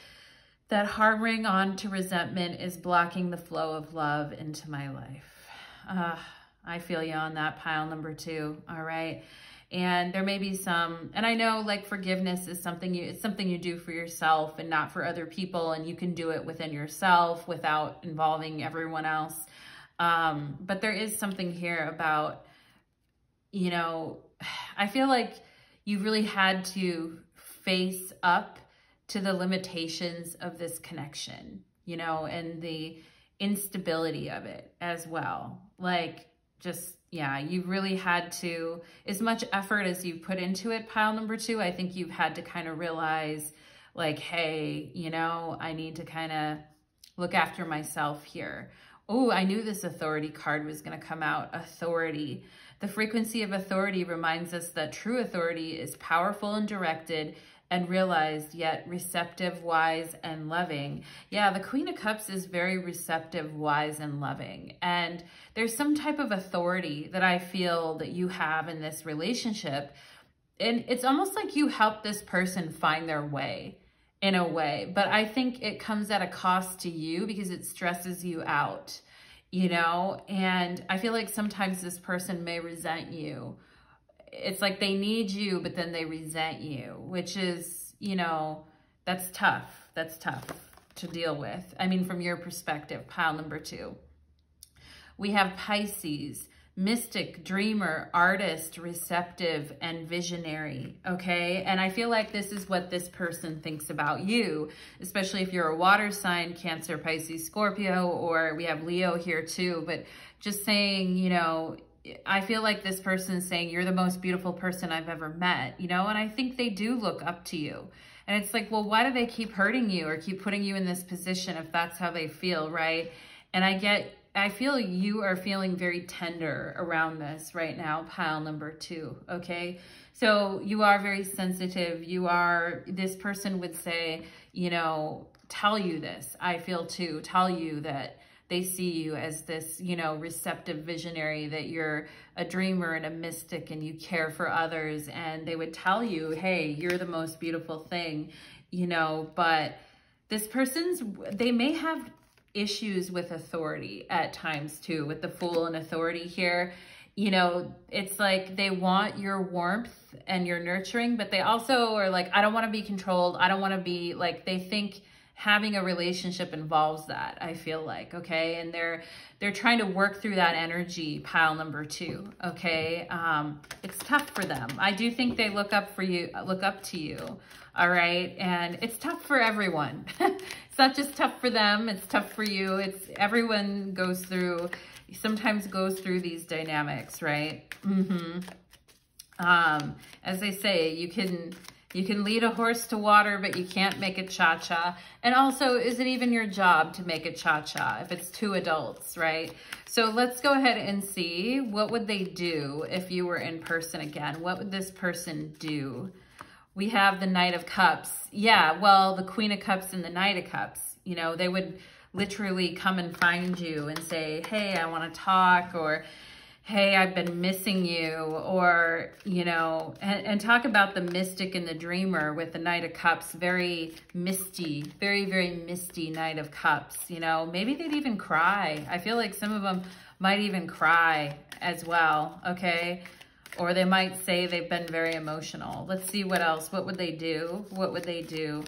that harboring on to resentment is blocking the flow of love into my life. I feel you on that, pile number 2. All right. And there may be some, and I know like forgiveness is something it's something you do for yourself and not for other people. And you can do it within yourself without involving everyone else. But there is something here about, you know, I feel like you really had to face up to the limitations of this connection, you know, and the instability of it as well. Like, just, Yeah, you've really had to, as much effort as you've put into it, pile number 2, I think you've had to kind of realize like, hey, you know, I need to kind of look after myself here. Oh, I knew this authority card was going to come out. Authority. The frequency of authority reminds us that true authority is powerful and directed and realized, yet receptive, wise, and loving. Yeah, the Queen of Cups is very receptive, wise, and loving. And there's some type of authority that I feel that you have in this relationship. And it's almost like you help this person find their way in a way. But I think it comes at a cost to you because it stresses you out, you know? And I feel like sometimes this person may resent you. It's like they need you, but then they resent you, which is, you know, that's tough. That's tough to deal with. I mean, from your perspective, pile number 2. We have Pisces, mystic, dreamer, artist, receptive, and visionary, okay? And I feel like this is what this person thinks about you, especially if you're a water sign, Cancer, Pisces, Scorpio, or we have Leo here too, but just saying, you know, I feel like this person's saying, you're the most beautiful person I've ever met, you know, and I think they do look up to you. And it's like, well, why do they keep hurting you or keep putting you in this position if that's how they feel, right? And I feel you are feeling very tender around this right now, pile number 2, okay? So you are very sensitive. This person would say, you know, tell you this, I feel too, tell you that they see you as this, you know, receptive visionary, that you're a dreamer and a mystic and you care for others. And they would tell you, hey, you're the most beautiful thing, you know, but this they may have issues with authority at times too, with the Fool and authority here. You know, it's like they want your warmth and your nurturing, but they also are like, I don't want to be controlled. I don't want to be like, they think having a relationship involves that, I feel like, okay? And they're trying to work through that energy, pile number 2, okay? It's tough for them. I do think they look up to you, all right? And it's tough for everyone. It's not just tough for them, it's tough for you. Everyone sometimes goes through these dynamics, right? As they say, you can lead a horse to water, but you can't make it cha-cha. And also, is it even your job to make it cha-cha if it's 2 adults, right? So let's go ahead and see, what would they do if you were in person again? What would this person do? We have the Knight of Cups. Yeah, well, the Queen of Cups and the Knight of Cups, you know, they would literally come and find you and say, hey, I want to talk, or hey, I've been missing you, or, you know, and talk about the mystic and the dreamer with the Knight of Cups, very misty, very, very misty Knight of Cups, you know, maybe they'd even cry. I feel like some of them might even cry as well, okay? Or they might say they've been very emotional. Let's see what else. What would they do? What would they do?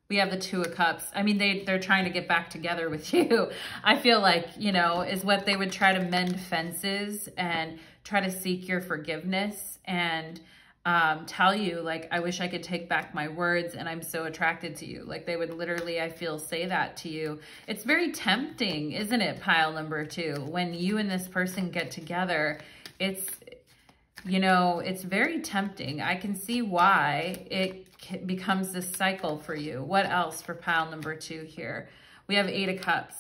We have the 2 of Cups. I mean, they're trying to get back together with you. I feel like, you know, is what they would try to mend fences and try to seek your forgiveness and tell you, like, I wish I could take back my words and I'm so attracted to you. Like, they would literally, I feel, say that to you. It's very tempting, isn't it, pile number 2? When you and this person get together, it's, you know, it's very tempting. I can see why it becomes this cycle for you. What else for pile number 2 here? We have 8 of Cups.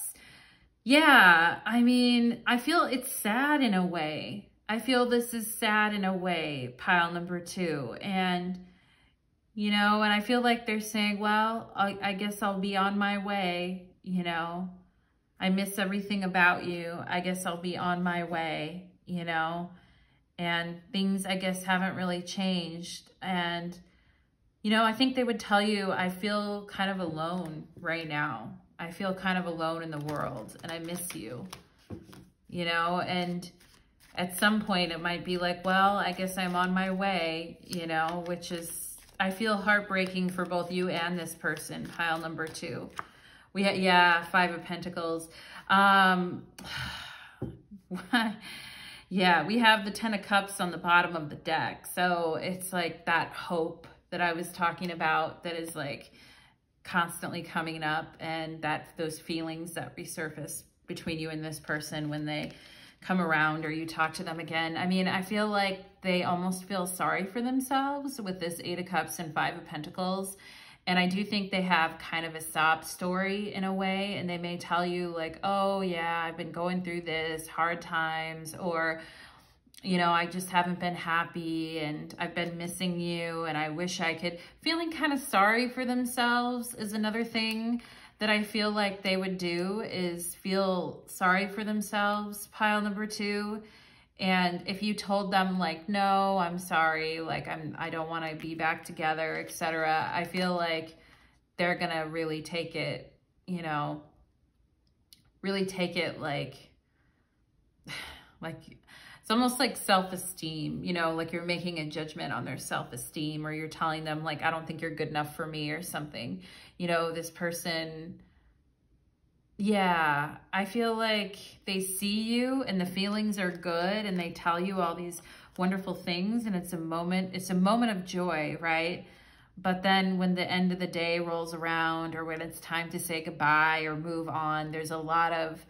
Yeah, I mean, I feel it's sad in a way. I feel this is sad in a way, pile number 2. And, you know, and I feel like they're saying, well, I guess I'll be on my way, you know. I miss everything about you. I guess I'll be on my way, you know. And things, I guess, haven't really changed. And, you know, I think they would tell you, I feel kind of alone right now. I feel kind of alone in the world and I miss you, you know, and at some point it might be like, well, I guess I'm on my way, you know, which is, I feel heartbreaking for both you and this person, pile number 2. We had, yeah, 5 of Pentacles. Yeah, we have the 10 of Cups on the bottom of the deck. So it's like that hope that I was talking about that is like constantly coming up, and that those feelings that resurface between you and this person when they come around or you talk to them again. I mean, I feel like they almost feel sorry for themselves with this 8 of Cups and 5 of Pentacles. And I do think they have kind of a sob story in a way, and they may tell you like, oh yeah, I've been going through this, hard times, or, you know, I just haven't been happy and I've been missing you and I wish I could. Feeling kind of sorry for themselves is another thing that I feel like they would do, is feel sorry for themselves, pile number 2. And if you told them like, no, I'm sorry, like I don't want to be back together, etc., I feel like they're going to really take it, you know, really take it like it's almost like self-esteem, you know, like you're making a judgment on their self-esteem, or you're telling them like, I don't think you're good enough for me or something. You know, this person, yeah, I feel like they see you and the feelings are good and they tell you all these wonderful things, and it's a moment of joy, right? But then when the end of the day rolls around, or when it's time to say goodbye or move on, there's a lot of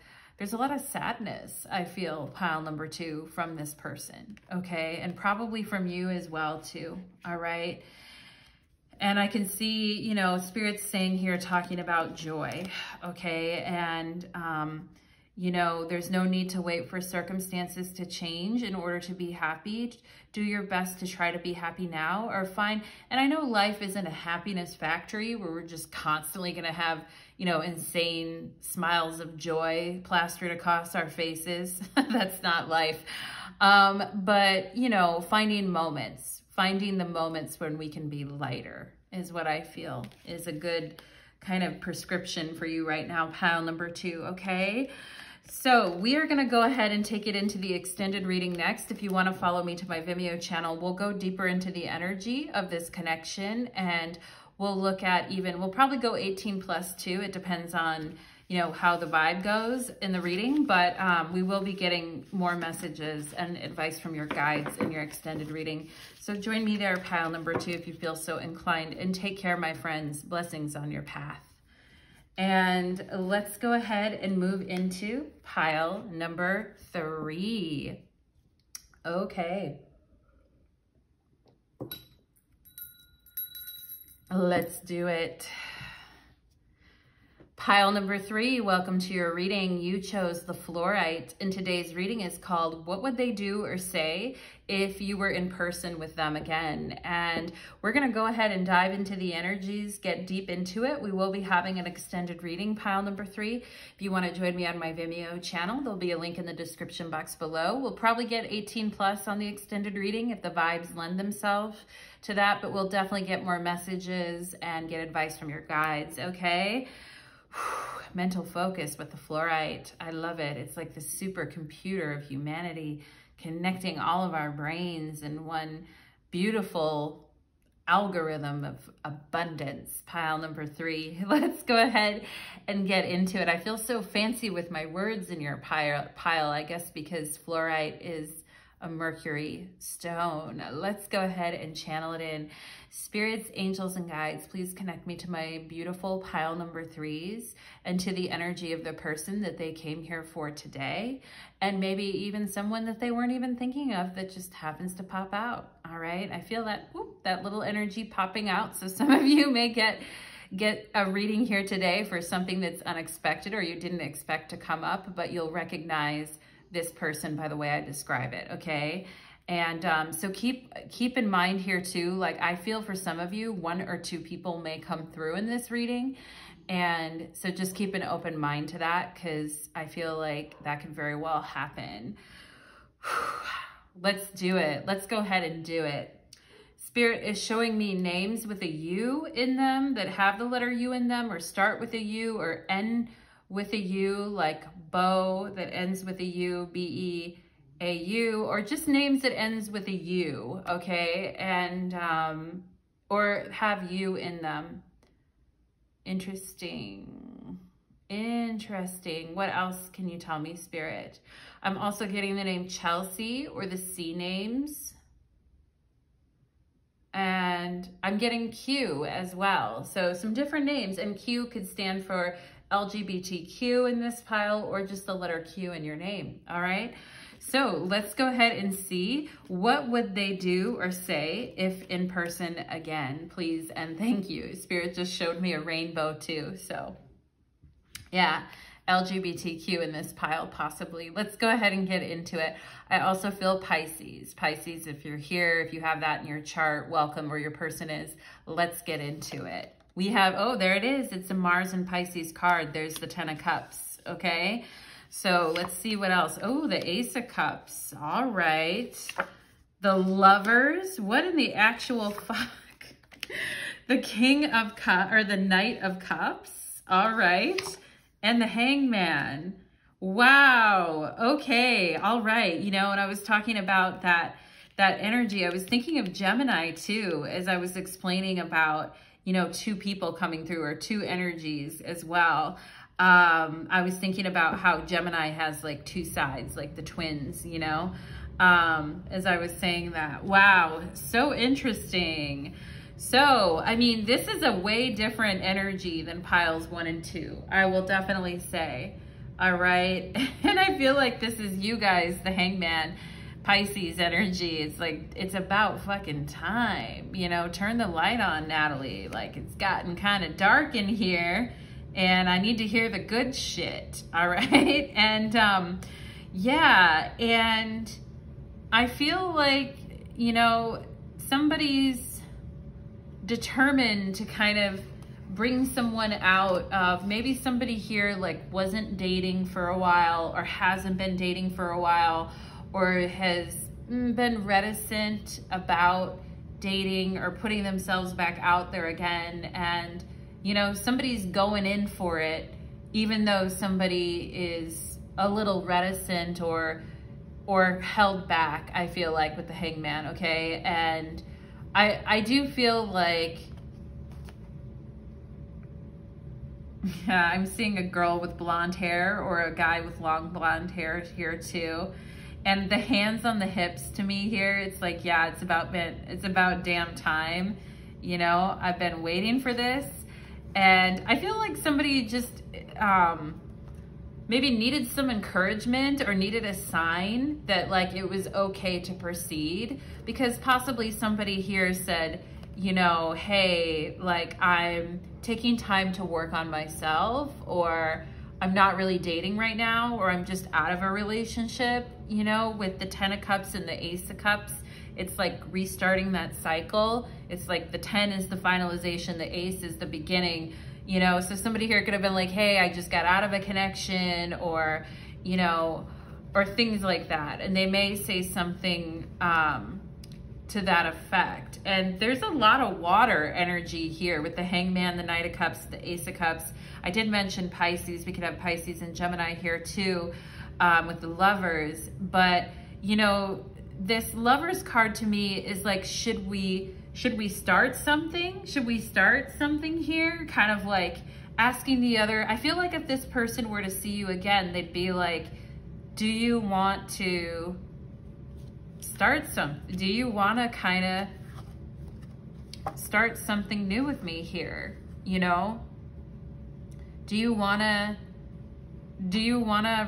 sadness, I feel, pile number 2, from this person, okay? And probably from you as well too, all right? And I can see, you know, Spirit's saying here, talking about joy, okay? And, you know, there's no need to wait for circumstances to change in order to be happy. Do your best to try to be happy now, or find, and I know life isn't a happiness factory where we're just constantly going to have, you know, insane smiles of joy plastered across our faces. That's not life. But, you know, finding the moments when we can be lighter is what I feel is a good kind of prescription for you right now, pile number 2, okay? So we are going to go ahead and take it into the extended reading next. If you want to follow me to my Vimeo channel, we'll go deeper into the energy of this connection, and we'll look at we'll probably go 18+2. It depends on, you know, how the vibe goes in the reading, but we will be getting more messages and advice from your guides in your extended reading. So join me there, pile number 2, if you feel so inclined, and take care, my friends. Blessings on your path. And let's go ahead and move into pile number 3. Okay. Let's do it. Pile number 3, welcome to your reading. You chose the Fluorite, and today's reading is called What Would They Do or Say If You Were in Person with Them Again? And we're going to go ahead and dive into the energies, get deep into it. We will be having an extended reading, pile number 3. If you want to join me on my Vimeo channel, there'll be a link in the description box below. We'll probably get 18+ on the extended reading if the vibes lend themselves to that, but we'll definitely get more messages and get advice from your guides, okay? Mental focus with the Fluorite. I love it. It's like the supercomputer of humanity, connecting all of our brains in one beautiful algorithm of abundance. Pile number 3. Let's go ahead and get into it. I feel so fancy with my words in your pile, I guess because Fluorite is a Mercury stone. Let's go ahead and channel it in. Spirits, angels, and guides, please connect me to my beautiful pile number 3s and to the energy of the person that they came here for today, and maybe even someone that they weren't even thinking of that just happens to pop out. All right, I feel that that little energy popping out. So some of you may get a reading here today for something that's unexpected or you didn't expect to come up, but you'll recognize this person by the way I describe it, okay? And so keep in mind here too, like I feel for some of you, 1 or 2 people may come through in this reading. And so just keep an open mind to that, because I feel like that could very well happen. Let's do it. Let's go ahead and do it. Spirit is showing me names with a U in them that have the letter U in them, or start with a U or end with a U, like Bo that ends with a U, B-E-A-U, or just names that ends with a U, okay? And, or have U in them. Interesting. Interesting. What else can you tell me, Spirit? I'm also getting the name Chelsea or the C names. And I'm getting Q as well. So some different names, and Q could stand for LGBTQ in this pile, or just the letter Q in your name, all right? So let's go ahead and see what would they do or say if in person again, please and thank you. Spirit just showed me a rainbow too. So yeah, LGBTQ in this pile possibly. Let's go ahead and get into it. I also feel Pisces. Pisces, if you're here, if you have that in your chart, welcome, where your person is. Let's get into it. We have, oh, there it is. It's a Mars and Pisces card. There's the 10 of Cups, okay? So let's see what else. Oh, the Ace of Cups. All right. The Lovers. What in the actual fuck? The King of Cups, or the Knight of Cups. All right. And the Hangman. Wow. Okay. All right. You know, when I was talking about that energy, I was thinking of Gemini too, as I was explaining about, you know, two people coming through, or two energies as well. I was thinking about how Gemini has like two sides, like the twins, you know, as I was saying that. Wow, so interesting. So, I mean, this is a way different energy than piles 1 and 2, I will definitely say. All right. And I feel like this is you guys, the Hangman, Pisces energy. It's like, it's about fucking time, you know, turn the light on, Natalie. Like, it's gotten kind of dark in here. And I need to hear the good shit, all right? And yeah, and I feel like, you know, somebody's determined to kind of bring someone out of, maybe somebody here like wasn't dating for a while, or hasn't been dating for a while, or has been reticent about dating or putting themselves back out there again. And you know, somebody's going in for it, even though somebody is a little reticent or held back, I feel like, with the Hangman, okay? And I do feel like, yeah, I'm seeing a girl with blonde hair, or a guy with long blonde hair here too. And the hands on the hips to me here, it's like, yeah, it's about damn time. You know, I've been waiting for this. And I feel like somebody just maybe needed some encouragement, or needed a sign that like it was okay to proceed, because possibly somebody here said, you know, hey, like I'm taking time to work on myself, or I'm not really dating right now, or I'm just out of a relationship, you know, with the 10 of Cups and the Ace of Cups. It's like restarting that cycle. It's like the 10 is the finalization, the Ace is the beginning, you know? So somebody here could have been like, hey, I just got out of a connection, or, you know, or things like that. And they may say something to that effect. And there's a lot of water energy here with the Hangman, the Knight of Cups, the Ace of Cups. I did mention Pisces. We could have Pisces and Gemini here too, with the Lovers. But, you know, this Lovers card to me is like, should we start something? Should we start something here? Kind of like asking the other. I feel like if this person were to see you again, they'd be like, do you want to start something? Do you want to kind of start something new with me here? You know? Do you want to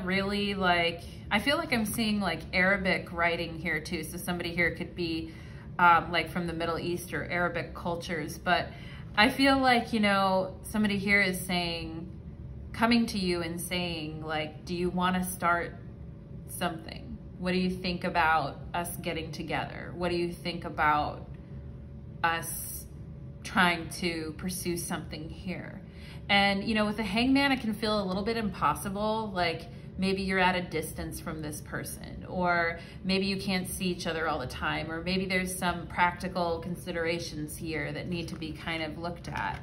really, like, I feel like I'm seeing like Arabic writing here too. So somebody here could be like from the Middle East or Arabic cultures. But I feel like, you know, somebody here is saying, coming to you and saying like, do you want to start something? What do you think about us getting together? What do you think about us trying to pursue something here? And, you know, with the Hangman, it can feel a little bit impossible. Like, maybe you're at a distance from this person, or maybe you can't see each other all the time, or maybe there's some practical considerations here that need to be kind of looked at.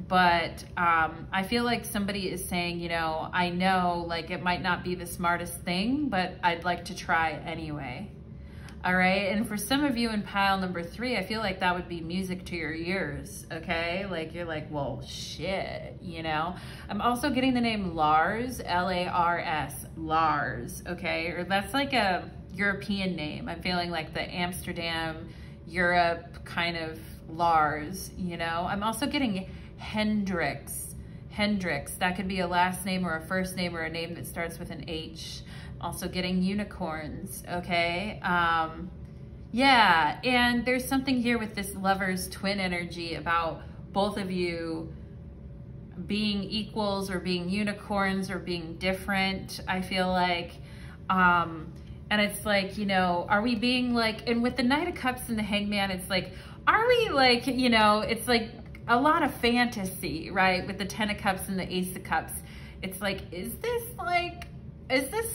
But I feel like somebody is saying, you know, I know like it might not be the smartest thing, but I'd like to try anyway. All right. And for some of you in pile number 3, I feel like that would be music to your ears. Okay. Like you're like, well, shit, you know. I'm also getting the name Lars, L-A-R-S, Lars. Okay. Or that's like a European name. I'm feeling like the Amsterdam, Europe kind of Lars, you know. I'm also getting Hendrix, Hendrix. That could be a last name or a first name or a name that starts with an H. Also getting unicorns, okay? Yeah, and there's something here with this Lover's twin energy about both of you being equals or being unicorns or being different, I feel like. And it's like, you know, are we being like, and with the Knight of Cups and the Hangman, it's like, are we like, you know, it's like a lot of fantasy, right? With the Ten of Cups and the Ace of Cups. It's like, is this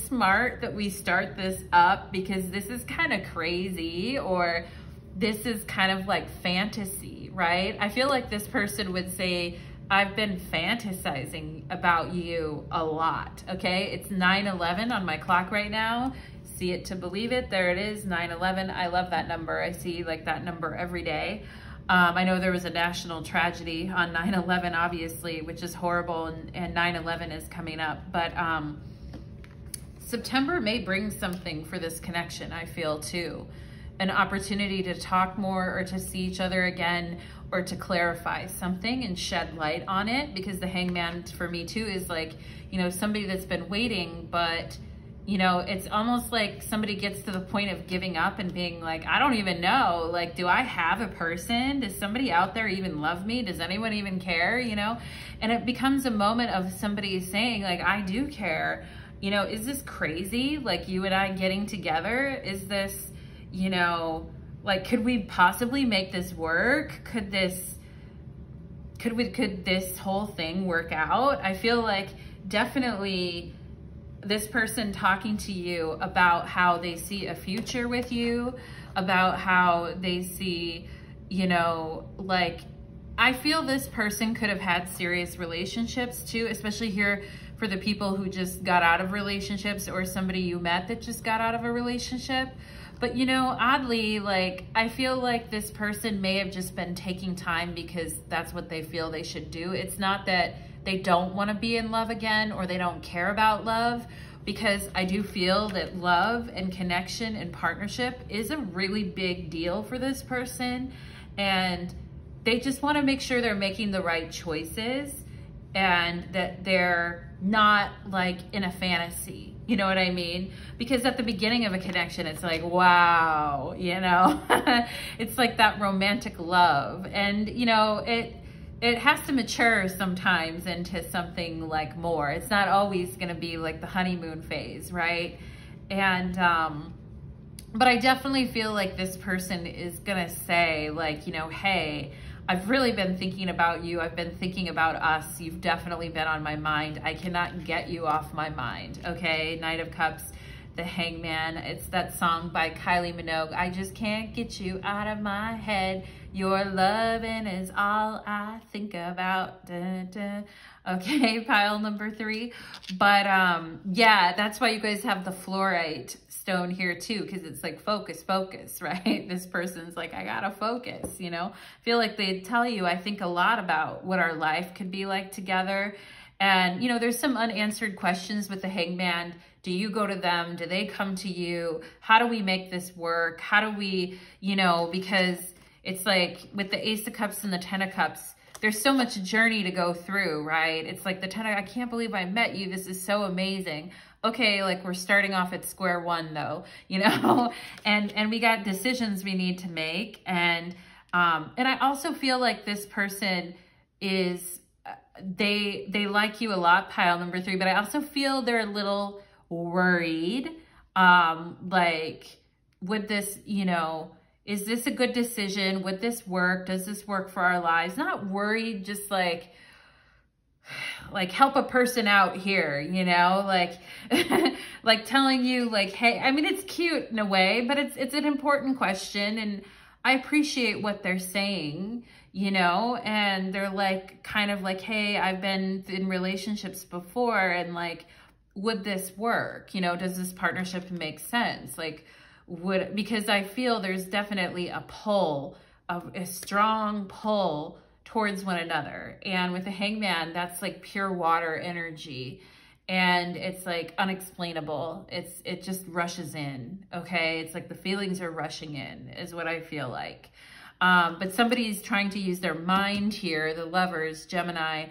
smart that we start this up because this is kind of crazy, or this is kind of like fantasy, right? I feel like this person would say, I've been fantasizing about you a lot, okay? It's 9/11 on my clock right now. See it to believe it. There it is, 9/11. I love that number. I see like that number every day. I know there was a national tragedy on 9/11, obviously, which is horrible, and 9/11 is coming up. But September may bring something for this connection, I feel, too. An opportunity to talk more or to see each other again, or to clarify something and shed light on it, because the Hangman for me too is like, you know, somebody that's been waiting, but you know, it's almost like somebody gets to the point of giving up and being like, I don't even know, like, do I have a person? Does somebody out there even love me? Does anyone even care, you know? And it becomes a moment of somebody saying like, I do care. You know, is this crazy? Like you and I getting together? Is this, you know, like, could we possibly make this work? Could this whole thing work out? I feel like definitely this person talking to you about how they see a future with you, about how they see, you know, like, I feel this person could have had serious relationships too, especially here for the people who just got out of relationships, or somebody you met that just got out of a relationship. But, you know, oddly, like, I feel like this person may have just been taking time because that's what they feel they should do. It's not that they don't want to be in love again, or they don't care about love, because I do feel that love and connection and partnership is a really big deal for this person. And they just want to make sure they're making the right choices and that they're not like in a fantasy. You know what I mean? Because at the beginning of a connection, it's like, wow, you know, it's like that romantic love. And, you know, it has to mature sometimes into something like more. It's not always going to be like the honeymoon phase, right? And, but I definitely feel like this person is going to say like, you know, hey, I've really been thinking about you. I've been thinking about us. You've definitely been on my mind. I cannot get you off my mind. Okay. Knight of Cups, the Hangman. It's that song by Kylie Minogue. I just can't get you out of my head. Your loving is all I think about. Dun, dun. Okay, pile number 3. But yeah, that's why you guys have the fluorite stone here too, because it's like focus, focus, right? This person's like, I gotta focus, you know? I feel like they tell you, I think, a lot about what our life could be like together. And, you know, there's some unanswered questions with the Hangman. Do you go to them? Do they come to you? How do we make this work? How do we, you know, because it's like with the Ace of Cups and the Ten of Cups, there's so much journey to go through, right? It's like the Ten of, I can't believe I met you. This is so amazing. Okay, like we're starting off at square one though, you know, and we got decisions we need to make. And I also feel like this person is, they like you a lot, pile number 3, but I also feel they're a little worried. Like, would this, you know, is this a good decision? Would this work? Does this work for our lives? Not worried, just like help a person out here, you know, like, like telling you like, hey, I mean, it's cute in a way, but it's an important question. And I appreciate what they're saying, you know, and they're like, kind of like, hey, I've been in relationships before, and like, would this work? You know, does this partnership make sense? Like, because I feel there's definitely a pull, a strong pull towards one another. And with the Hangman, that's like pure water energy. And it's like unexplainable. It just rushes in, okay? It's like the feelings are rushing in is what I feel like. But somebody's trying to use their mind here, the Lovers, Gemini,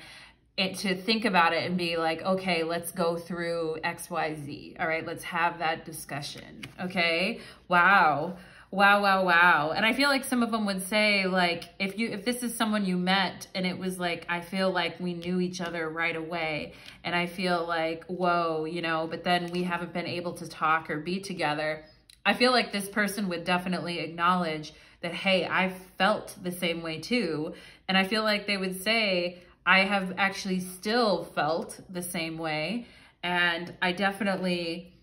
to think about it and be like, okay, let's go through X, Y, Z. All right, let's have that discussion. Okay. Wow. Wow, wow, wow. And I feel like some of them would say, like, if this is someone you met and it was like, I feel like we knew each other right away, and I feel like, whoa, you know, but then we haven't been able to talk or be together. I feel like this person would definitely acknowledge that, hey, I felt the same way too. And I feel like they would say, I have actually still felt the same way. And I definitely,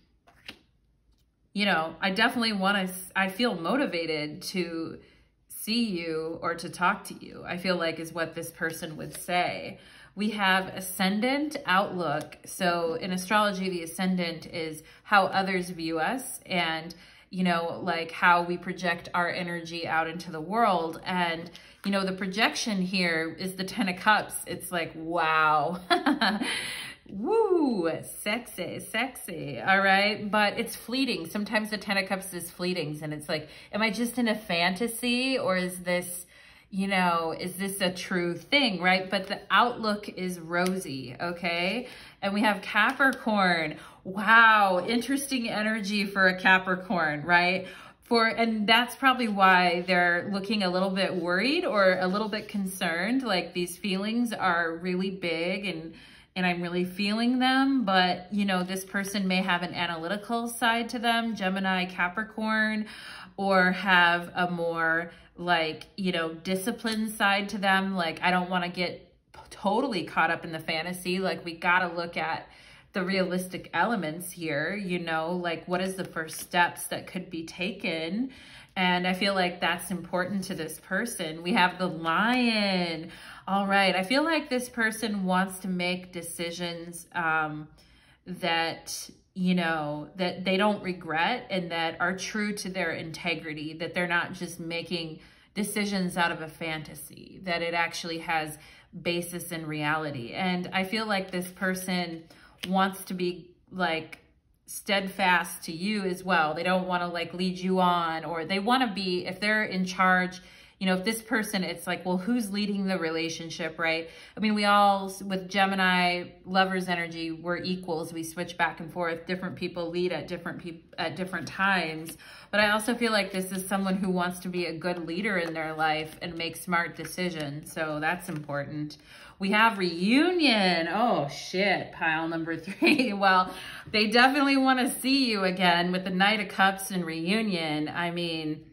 you know, I definitely want to, I feel motivated to see you or to talk to you, I feel like is what this person would say. We have ascendant outlook. So in astrology, the ascendant is how others view us, and, you know, like how we project our energy out into the world. And, you know, the projection here is the 10 of Cups. It's like, wow. Woo, sexy, sexy. All right. But it's fleeting. Sometimes the 10 of Cups is fleeting. And it's like, am I just in a fantasy, or is this, you know, is this a true thing? Right. But the outlook is rosy. Okay. And we have Capricorn. Wow. Interesting energy for a Capricorn, right? And that's probably why they're looking a little bit worried or a little bit concerned. Like, these feelings are really big, and I'm really feeling them, but, you know, this person may have an analytical side to them, Gemini, Capricorn, or have a more, like, you know, disciplined side to them. Like, I don't want to get totally caught up in the fantasy. Like, we got to look at the realistic elements here, you know, like, what is the first steps that could be taken? And I feel like that's important to this person. We have the Lion. All right. I feel like this person wants to make decisions that, you know, that they don't regret and that are true to their integrity, that they're not just making decisions out of a fantasy, that it actually has basis in reality. And I feel like this person wants to be, like, steadfast to you as well. They don't want to, like, lead you on, or they want to be, if they're in charge, you know, if this person, it's like, well, who's leading the relationship, right? I mean, we all, with Gemini lovers energy, we're equals. We switch back and forth. Different people lead at different times. But I also feel like this is someone who wants to be a good leader in their life and make smart decisions. So that's important. We have reunion. Oh, shit. Pile number 3. Well, they definitely want to see you again with the Knight of Cups and reunion. I mean,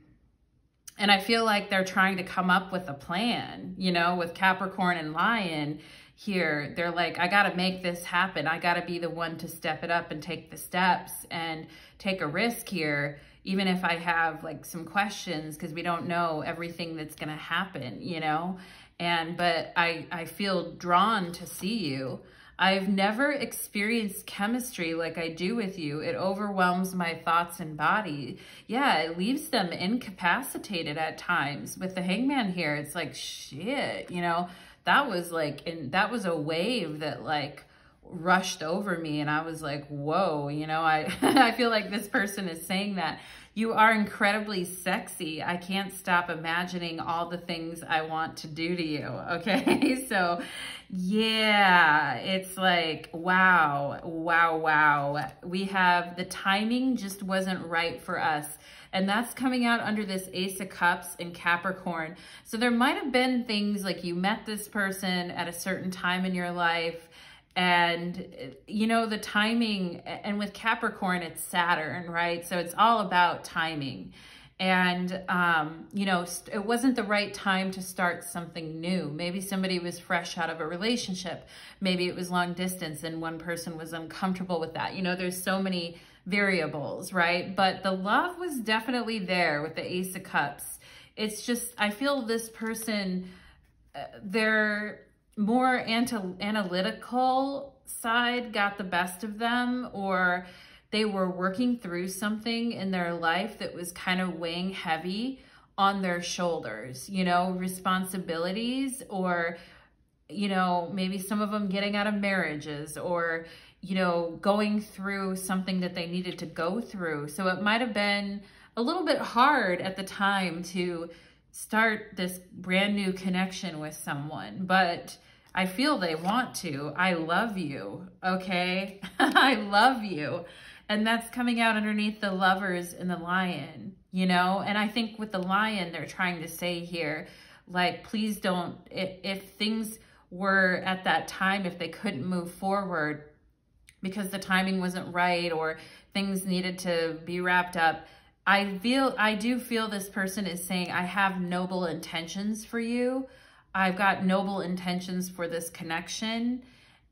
and I feel like they're trying to come up with a plan, you know, with Capricorn and Lion here. They're like, I got to make this happen. I got to be the one to step it up and take the steps and take a risk here, even if I have, like, some questions, because we don't know everything that's going to happen, you know. But I feel drawn to see you. I've never experienced chemistry like I do with you. It overwhelms my thoughts and body. Yeah, it leaves them incapacitated at times. With the Hangman here, it's like, shit, you know, that was like, and that was a wave that, like, rushed over me, and I was like, whoa, you know, I feel like this person is saying that. You are incredibly sexy. I can't stop imagining all the things I want to do to you, okay? So, yeah, it's like, wow, wow, wow. We have the timing just wasn't right for us. And that's coming out under this Ace of Cups in Capricorn. So there might have been things like you met this person at a certain time in your life, and, you know, the timing, and with Capricorn, it's Saturn, right? So it's all about timing. And, you know, it wasn't the right time to start something new. Maybe somebody was fresh out of a relationship. Maybe it was long distance and one person was uncomfortable with that. You know, there's so many variables, right? But the love was definitely there with the Ace of Cups. It's just, I feel this person, they're more analytical side got the best of them, or they were working through something in their life that was kind of weighing heavy on their shoulders, you know, responsibilities, or, you know, maybe some of them getting out of marriages, or, you know, going through something that they needed to go through. So it might have been a little bit hard at the time to start this brand new connection with someone. But I feel they want to. I love you, okay? I love you. And that's coming out underneath the Lovers and the Lion, you know? And I think with the Lion, they're trying to say here, like, please don't, if things were at that time, if they couldn't move forward because the timing wasn't right or things needed to be wrapped up, I do feel this person is saying, I have noble intentions for you. I've got noble intentions for this connection,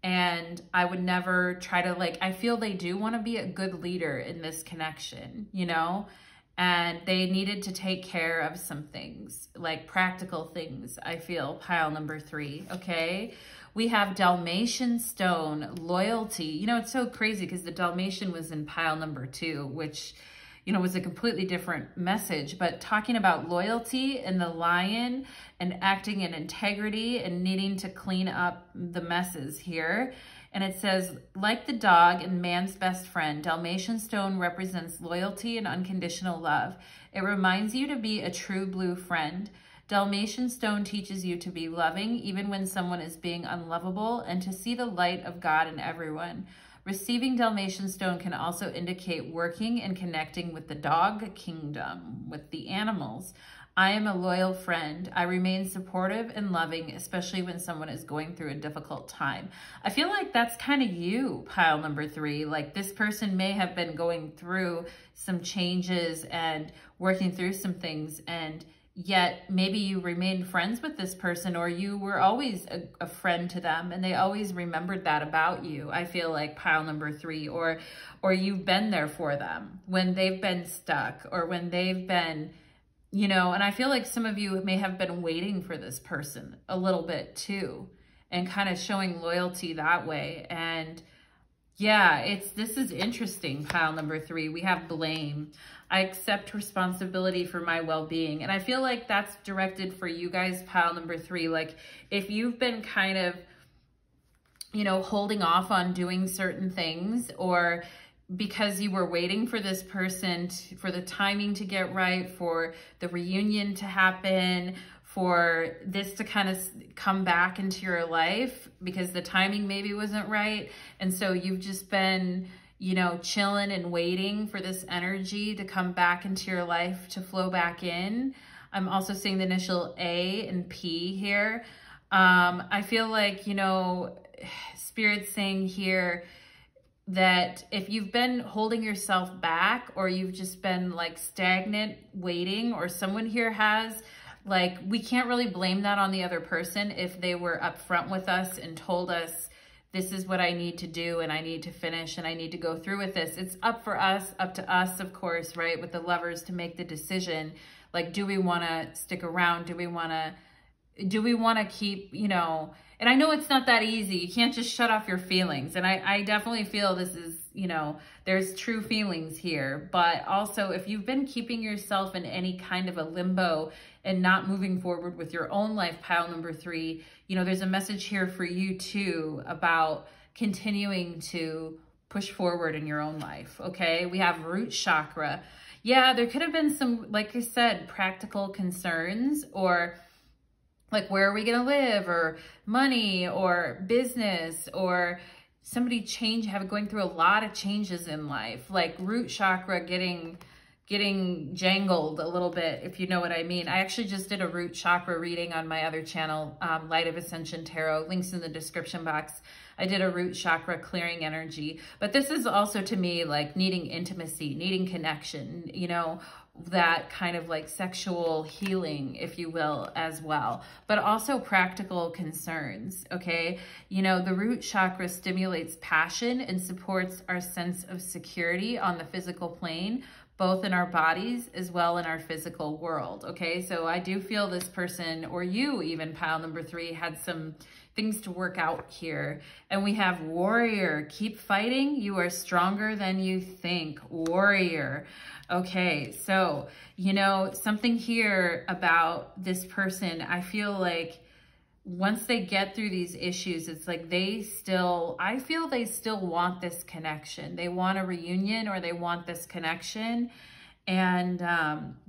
and I would never try to, like, I feel they do want to be a good leader in this connection, you know, and they needed to take care of some things, like practical things, I feel, pile number 3, okay? We have Dalmatian stone, loyalty. You know, it's so crazy because the Dalmatian was in pile number 2, which, you know, was a completely different message, but talking about loyalty and the Lion and acting in integrity and needing to clean up the messes here. And it says, like the dog and man's best friend, Dalmatian stone represents loyalty and unconditional love. It reminds you to be a true blue friend. Dalmatian stone teaches you to be loving even when someone is being unlovable, and to see the light of God in everyone. Receiving Dalmatian stone can also indicate working and connecting with the dog kingdom, with the animals. I am a loyal friend. I remain supportive and loving, especially when someone is going through a difficult time. I feel like that's kind of you, pile number 3. Like, this person may have been going through some changes and working through some things, and yet maybe you remained friends with this person, or you were always a friend to them and they always remembered that about you. I feel like pile number 3, or you've been there for them when they've been stuck, or when they've been, you know, and I feel like some of you may have been waiting for this person a little bit too, and kind of showing loyalty that way. And yeah, this is interesting, pile number 3. We have blame. I accept responsibility for my well-being. And I feel like that's directed for you guys, pile number 3. Like, if you've been kind of, you know, holding off on doing certain things, or because you were waiting for this person, for the timing to get right, for the reunion to happen, for this to kind of come back into your life because the timing maybe wasn't right. And so you've just been, you know, chilling and waiting for this energy to come back into your life, to flow back in. I'm also seeing the initial A and P here. I feel like, you know, Spirit's saying here that if you've been holding yourself back, or you've just been like stagnant waiting, or someone here has, like, we can't really blame that on the other person if they were upfront with us and told us, this is what I need to do, and I need to finish, and I need to go through with this. It's up to us, of course, right, with the Lovers, to make the decision. Like, do we want to stick around? Do we want to keep, you know, and I know it's not that easy. You can't just shut off your feelings. And I definitely feel this is, you know, there's true feelings here. But also, if you've been keeping yourself in any kind of a limbo and not moving forward with your own life, pile number 3, you know, there's a message here for you too about continuing to push forward in your own life, okay? We have root chakra. Yeah, there could have been some, like I said, practical concerns, or like, where are we going to live, or money, or business, or somebody going through a lot of changes in life, like root chakra getting jangled a little bit, if you know what I mean. I actually just did a root chakra reading on my other channel, Light of Ascension Tarot, links in the description box. I did a root chakra clearing energy, but this is also, to me, like needing intimacy, needing connection, you know, that kind of like sexual healing, if you will, as well, but also practical concerns, okay? You know, the root chakra stimulates passion and supports our sense of security on the physical plane, both in our bodies as well in our physical world, okay? So I do feel this person, or you even, pile number 3, had some things to work out here. And we have warrior. Keep fighting. You are stronger than you think. Warrior. Okay, so, you know, something here about this person, I feel like once they get through these issues, it's like I feel they still want this connection. They want a reunion, or they want this connection. and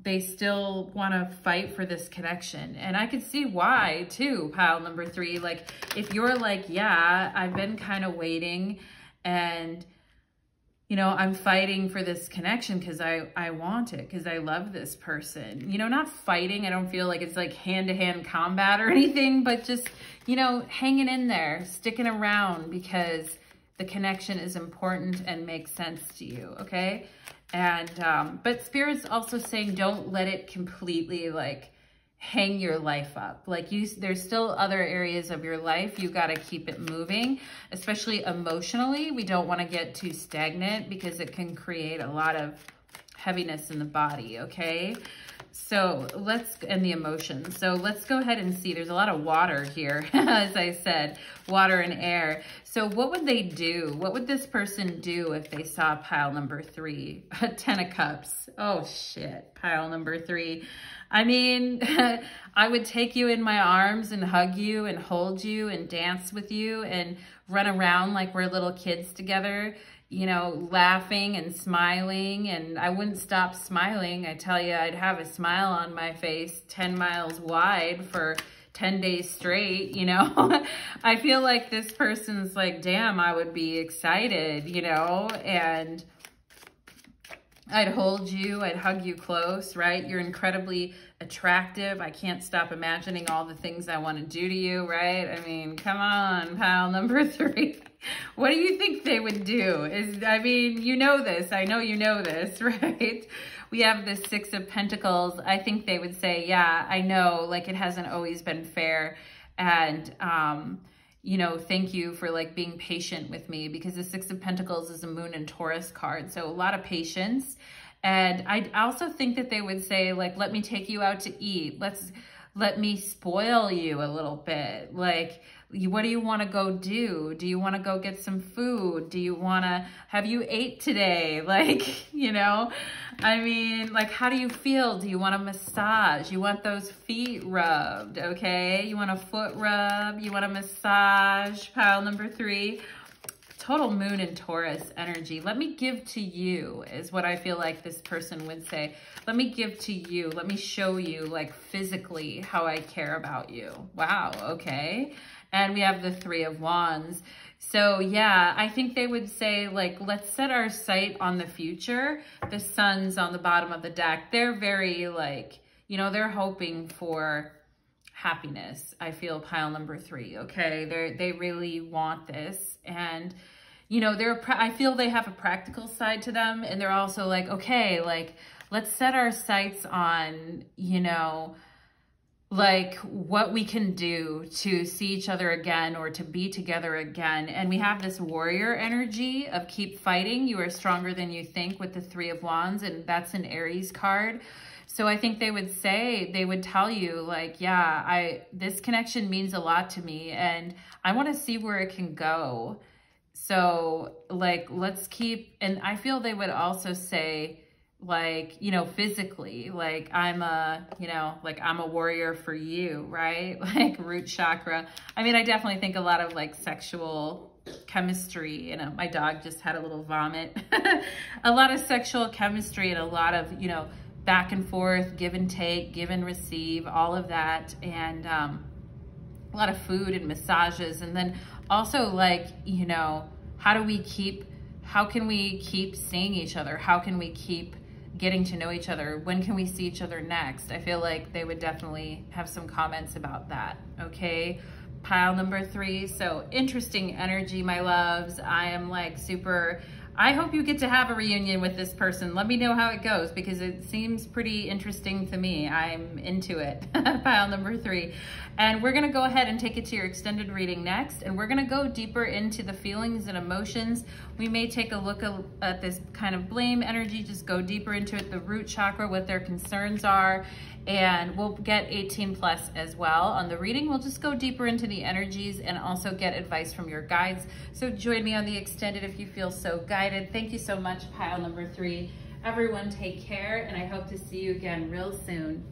they still want to fight for this connection. And I could see why too, pile number 3. Like, if you're like, yeah, I've been kind of waiting, and you know, I'm fighting for this connection because I want it, because I love this person. You know, not fighting. I don't feel like it's like hand-to-hand combat or anything, but just, you know, hanging in there, sticking around because the connection is important and makes sense to you, okay? And, but Spirit's also saying don't let it completely like hang your life up. Like there's still other areas of your life. You got to keep it moving, especially emotionally. We don't want to get too stagnant because it can create a lot of heaviness in the body. Okay. So and the emotions. So let's go ahead and see. There's a lot of water here, as I said, water and air. So what would they do? What would this person do if they saw pile number 3? 10 of Cups. Oh shit. Pile number 3. I mean, I would take you in my arms and hug you and hold you and dance with you and run around like we're little kids together, you know, laughing and smiling. And I wouldn't stop smiling. I tell you, I'd have a smile on my face 10 miles wide for 10 days straight, you know. I feel like this person's like, damn, I would be excited, you know, and I'd hold you, I'd hug you close, right? You're incredibly attractive. I can't stop imagining all the things I want to do to you, right? I mean, come on, pile number 3. What do you think they would do? I mean, you know this. I know you know this, right? We have the 6 of Pentacles. I think they would say, yeah, I know, like it hasn't always been fair. And, you know, thank you for like being patient with me, because the 6 of Pentacles is a Moon and Taurus card. So a lot of patience. And I also think that they would say like, let me take you out to eat. Let me spoil you a little bit. Like, what do you want to go do? Do you want to go get some food? Do you want to, have you ate today? Like, you know, I mean, like, how do you feel? Do you want a massage? You want those feet rubbed, okay? You want a foot rub? You want a massage? Pile number 3. Total Moon and Taurus energy. Let me give to you is what I feel like this person would say. Let me give to you. Let me show you like physically how I care about you. Wow. Okay. And we have the 3 of Wands. So yeah, I think they would say like, let's set our sight on the future. The sun's on the bottom of the deck. They're very like, you know, they're hoping for happiness. I feel pile number 3. Okay. They really want this. And, you know, I feel they have a practical side to them. And they're also like, okay, like, let's set our sights on, you know, like what we can do to see each other again or to be together again. And we have this warrior energy of keep fighting. You are stronger than you think with the 3 of Wands. And that's an Aries card. So I think they would say, they would tell you like, yeah, this connection means a lot to me and I want to see where it can go. So like, let's keep, and I feel they would also say like, you know, physically, like I'm a warrior for you, right? Like root chakra. I mean, I definitely think a lot of like sexual chemistry, you know, my dog just had a little vomit, a lot of sexual chemistry and a lot of, you know, back and forth, give and take, give and receive, all of that. And a lot of food and massages. And then also like, you know, how can we keep seeing each other? How can we keep getting to know each other? When can we see each other next? I feel like they would definitely have some comments about that. Okay. Pile number 3. So interesting energy, my loves. I am like I hope you get to have a reunion with this person. Let me know how it goes because it seems pretty interesting to me. I'm into it. Pile number 3. And we're going to go ahead and take it to your extended reading next. And we're going to go deeper into the feelings and emotions. We may take a look at this kind of blame energy, just go deeper into it, the root chakra, what their concerns are. And we'll get 18 plus as well on the reading. We'll just go deeper into the energies and also get advice from your guides. So join me on the extended if you feel so guided. Thank you so much, pile number 3. Everyone take care, and I hope to see you again real soon.